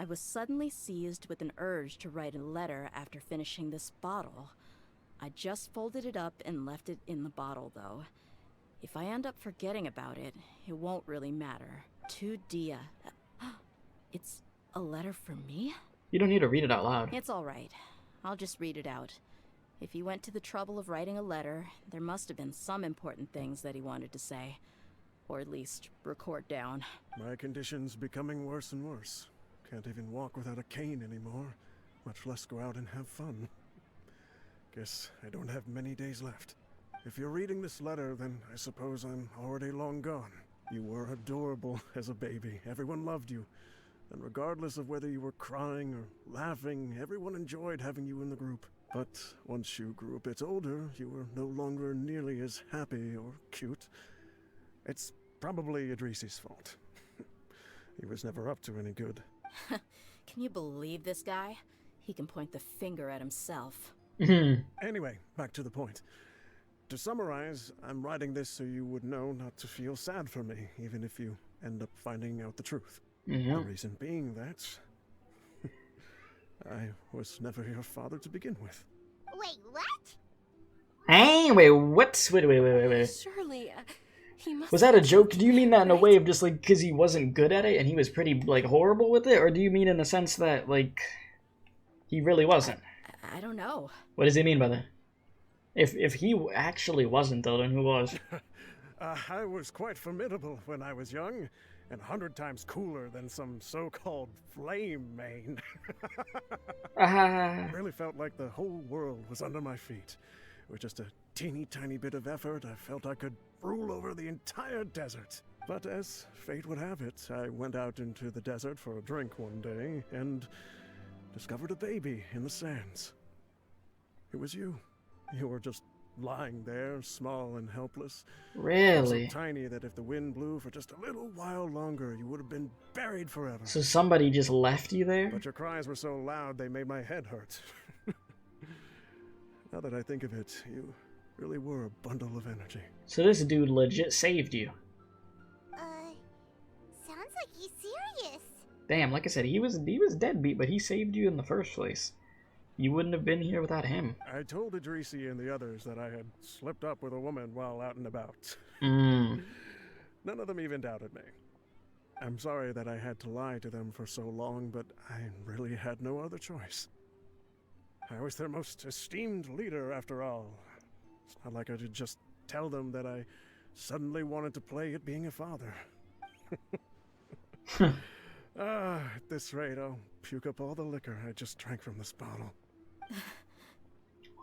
I was suddenly seized with an urge to write a letter after finishing this bottle. I just folded it up and left it in the bottle, though. If I end up forgetting about it, it won't really matter. To Dehya. It's a letter for me? You don't need to read it out loud. It's all right. I'll just read it out. If he went to the trouble of writing a letter, there must have been some important things that he wanted to say. Or at least record down. My condition's becoming worse and worse. Can't even walk without a cane anymore, much less go out and have fun. Guess I don't have many days left. If you're reading this letter, then I suppose I'm already long gone. You were adorable as a baby. Everyone loved you. And regardless of whether you were crying or laughing, everyone enjoyed having you in the group. But once you grew a bit older, you were no longer nearly as happy or cute. It's probably Idrisi's fault. He was never up to any good. Can you believe this guy? He can point the finger at himself. Anyway, back to the point. To summarize, I'm writing this so you would know not to feel sad for me, even if you end up finding out the truth. The reason being that I was never your father to begin with. Wait, what? Hey, wait, what? Wait. Surely, he must. Was that a joke? Do you mean that in a way of just like because he wasn't good at it and he was pretty like horrible with it, or do you mean in the sense that like he really wasn't? I don't know. What does he mean by that? If he actually wasn't, though, then who was? I was quite formidable when I was young, and 100 times cooler than some so-called flame main. It really felt like the whole world was under my feet. With just a teeny tiny bit of effort, I felt I could rule over the entire desert. But as fate would have it, I went out into the desert for a drink one day and discovered a baby in the sands. It was you. You were just lying there, small and helpless. Really? So tiny that if the wind blew for just a little while longer, you would have been buried forever. So somebody just left you there? But your cries were so loud they made my head hurt. Now that I think of it, you really were a bundle of energy. So this dude legit saved you. Sounds like he's serious. Damn, like I said, he was deadbeat, but he saved you in the first place. You wouldn't have been here without him. I told Idrisi and the others that I had slipped up with a woman while out and about. Mm. None of them even doubted me. I'm sorry that I had to lie to them for so long, but I really had no other choice. I was their most esteemed leader, after all. It's not like I could just tell them that I suddenly wanted to play at being a father. At this rate, I'll puke up all the liquor I just drank from this bottle.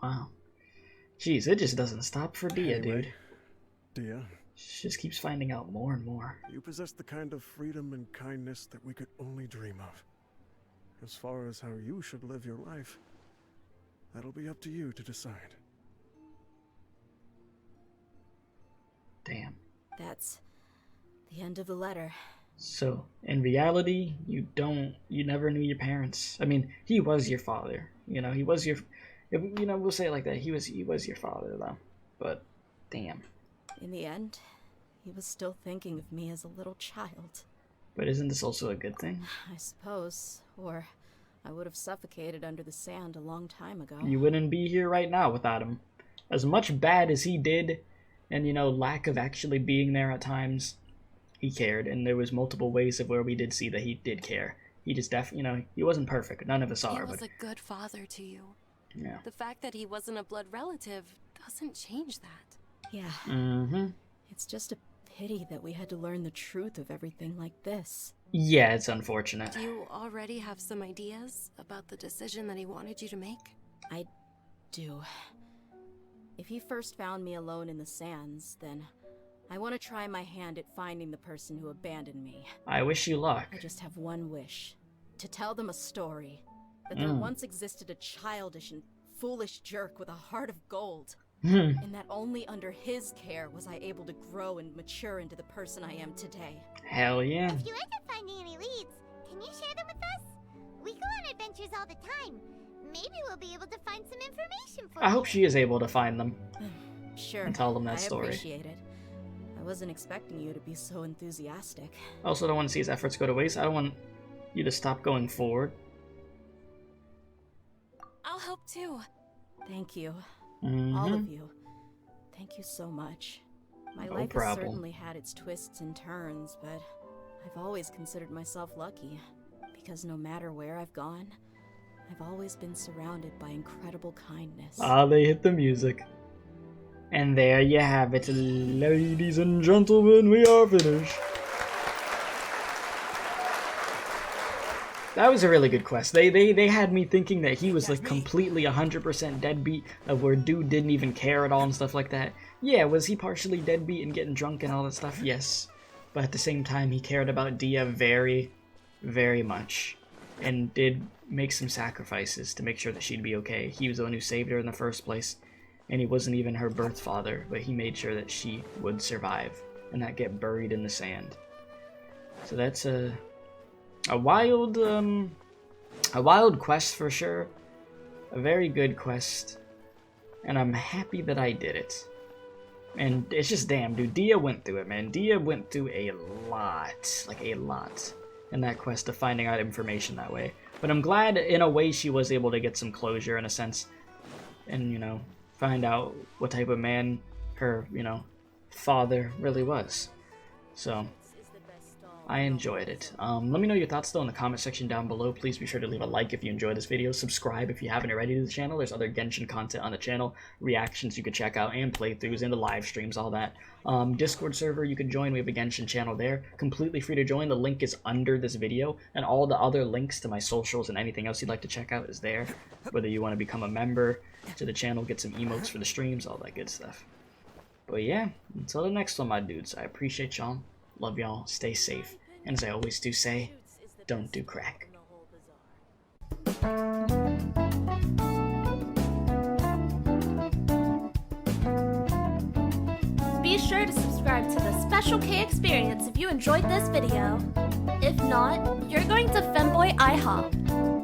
Wow. Jeez, it just doesn't stop for Dehya, Anyway, dude. Dehya, She just keeps finding out more and more. you possess the kind of freedom and kindness that we could only dream of. As far as how you should live your life, that'll be up to you to decide. Damn. That's the end of the letter. So, in reality, you never knew your parents. I mean, he was your father. You know, he was your, we'll say it like that. He was your father, though. But, damn. In the end, he was still thinking of me as a little child. But isn't this also a good thing? I suppose. Or I would have suffocated under the sand a long time ago. You wouldn't be here right now without him. As much bad as he did, and, lack of actually being there at times, he cared, and there was multiple ways of where we did see that he did care. He just he wasn't perfect. None of us are. He was but a good father to you. yeah. The fact that he wasn't a blood relative doesn't change that. Yeah. Mm-hmm. It's just a pity that we had to learn the truth of everything like this. Yeah, it's unfortunate. Do you already have some ideas about the decision that he wanted you to make? I do. If he first found me alone in the sands, then I want to try my hand at finding the person who abandoned me. I wish you luck. I just have one wish. To tell them a story. That there once existed a childish and foolish jerk with a heart of gold. And that only under his care was I able to grow and mature into the person I am today. Hell yeah. If you end up finding any leads, can you share them with us? We go on adventures all the time. Maybe we'll be able to find some information for you. I hope she is able to find them. Sure. And tell them that story. I appreciate it. I wasn't expecting you to be so enthusiastic. I also don't want to see his efforts go to waste. I don't want you to stop going forward. I'll help too. Thank you. Mm-hmm. All of you. Thank you so much. My life has certainly had its twists and turns, but I've always considered myself lucky. Because no matter where I've gone, I've always been surrounded by incredible kindness. Ah, they hit the music. And there you have it, ladies and gentlemen, we are finished. That was a really good quest. They had me thinking that he was like completely 100% deadbeat, of where dude didn't even care at all and stuff like that. Yeah, was he partially deadbeat and getting drunk and all that stuff? Yes. But at the same time, he cared about Dehya very, very much. And did make some sacrifices to make sure that she'd be okay. He was the one who saved her in the first place. And he wasn't even her birth father, but he made sure that she would survive and not get buried in the sand. So that's a wild quest for sure. A very good quest. And I'm happy that I did it. And it's just damn, dude. Dehya went through it, man. Dehya went through a lot. Like, a lot. In that quest of finding out information that way. But I'm glad, in a way, she was able to get some closure, in a sense. And, you know, find out what type of man her, you know, father really was. So, I enjoyed it. Let me know your thoughts, though, in the comment section down below. Please be sure to leave a like if you enjoyed this video. Subscribe if you haven't already to the channel. There's other Genshin content on the channel. Reactions you could check out, and playthroughs, and the live streams, all that. Discord server you can join. We have a Genshin channel there. Completely free to join. The link is under this video. And all the other links to my socials and anything else you'd like to check out is there. Whether you want to become a member to the channel, get some emotes for the streams, all that good stuff. But yeah, until the next one, my dudes. I appreciate y'all. Love y'all. Stay safe. And as I always do say, don't do crack. Be sure to subscribe to the Special K Experience if you enjoyed this video. If not, you're going to Femboy IHOP.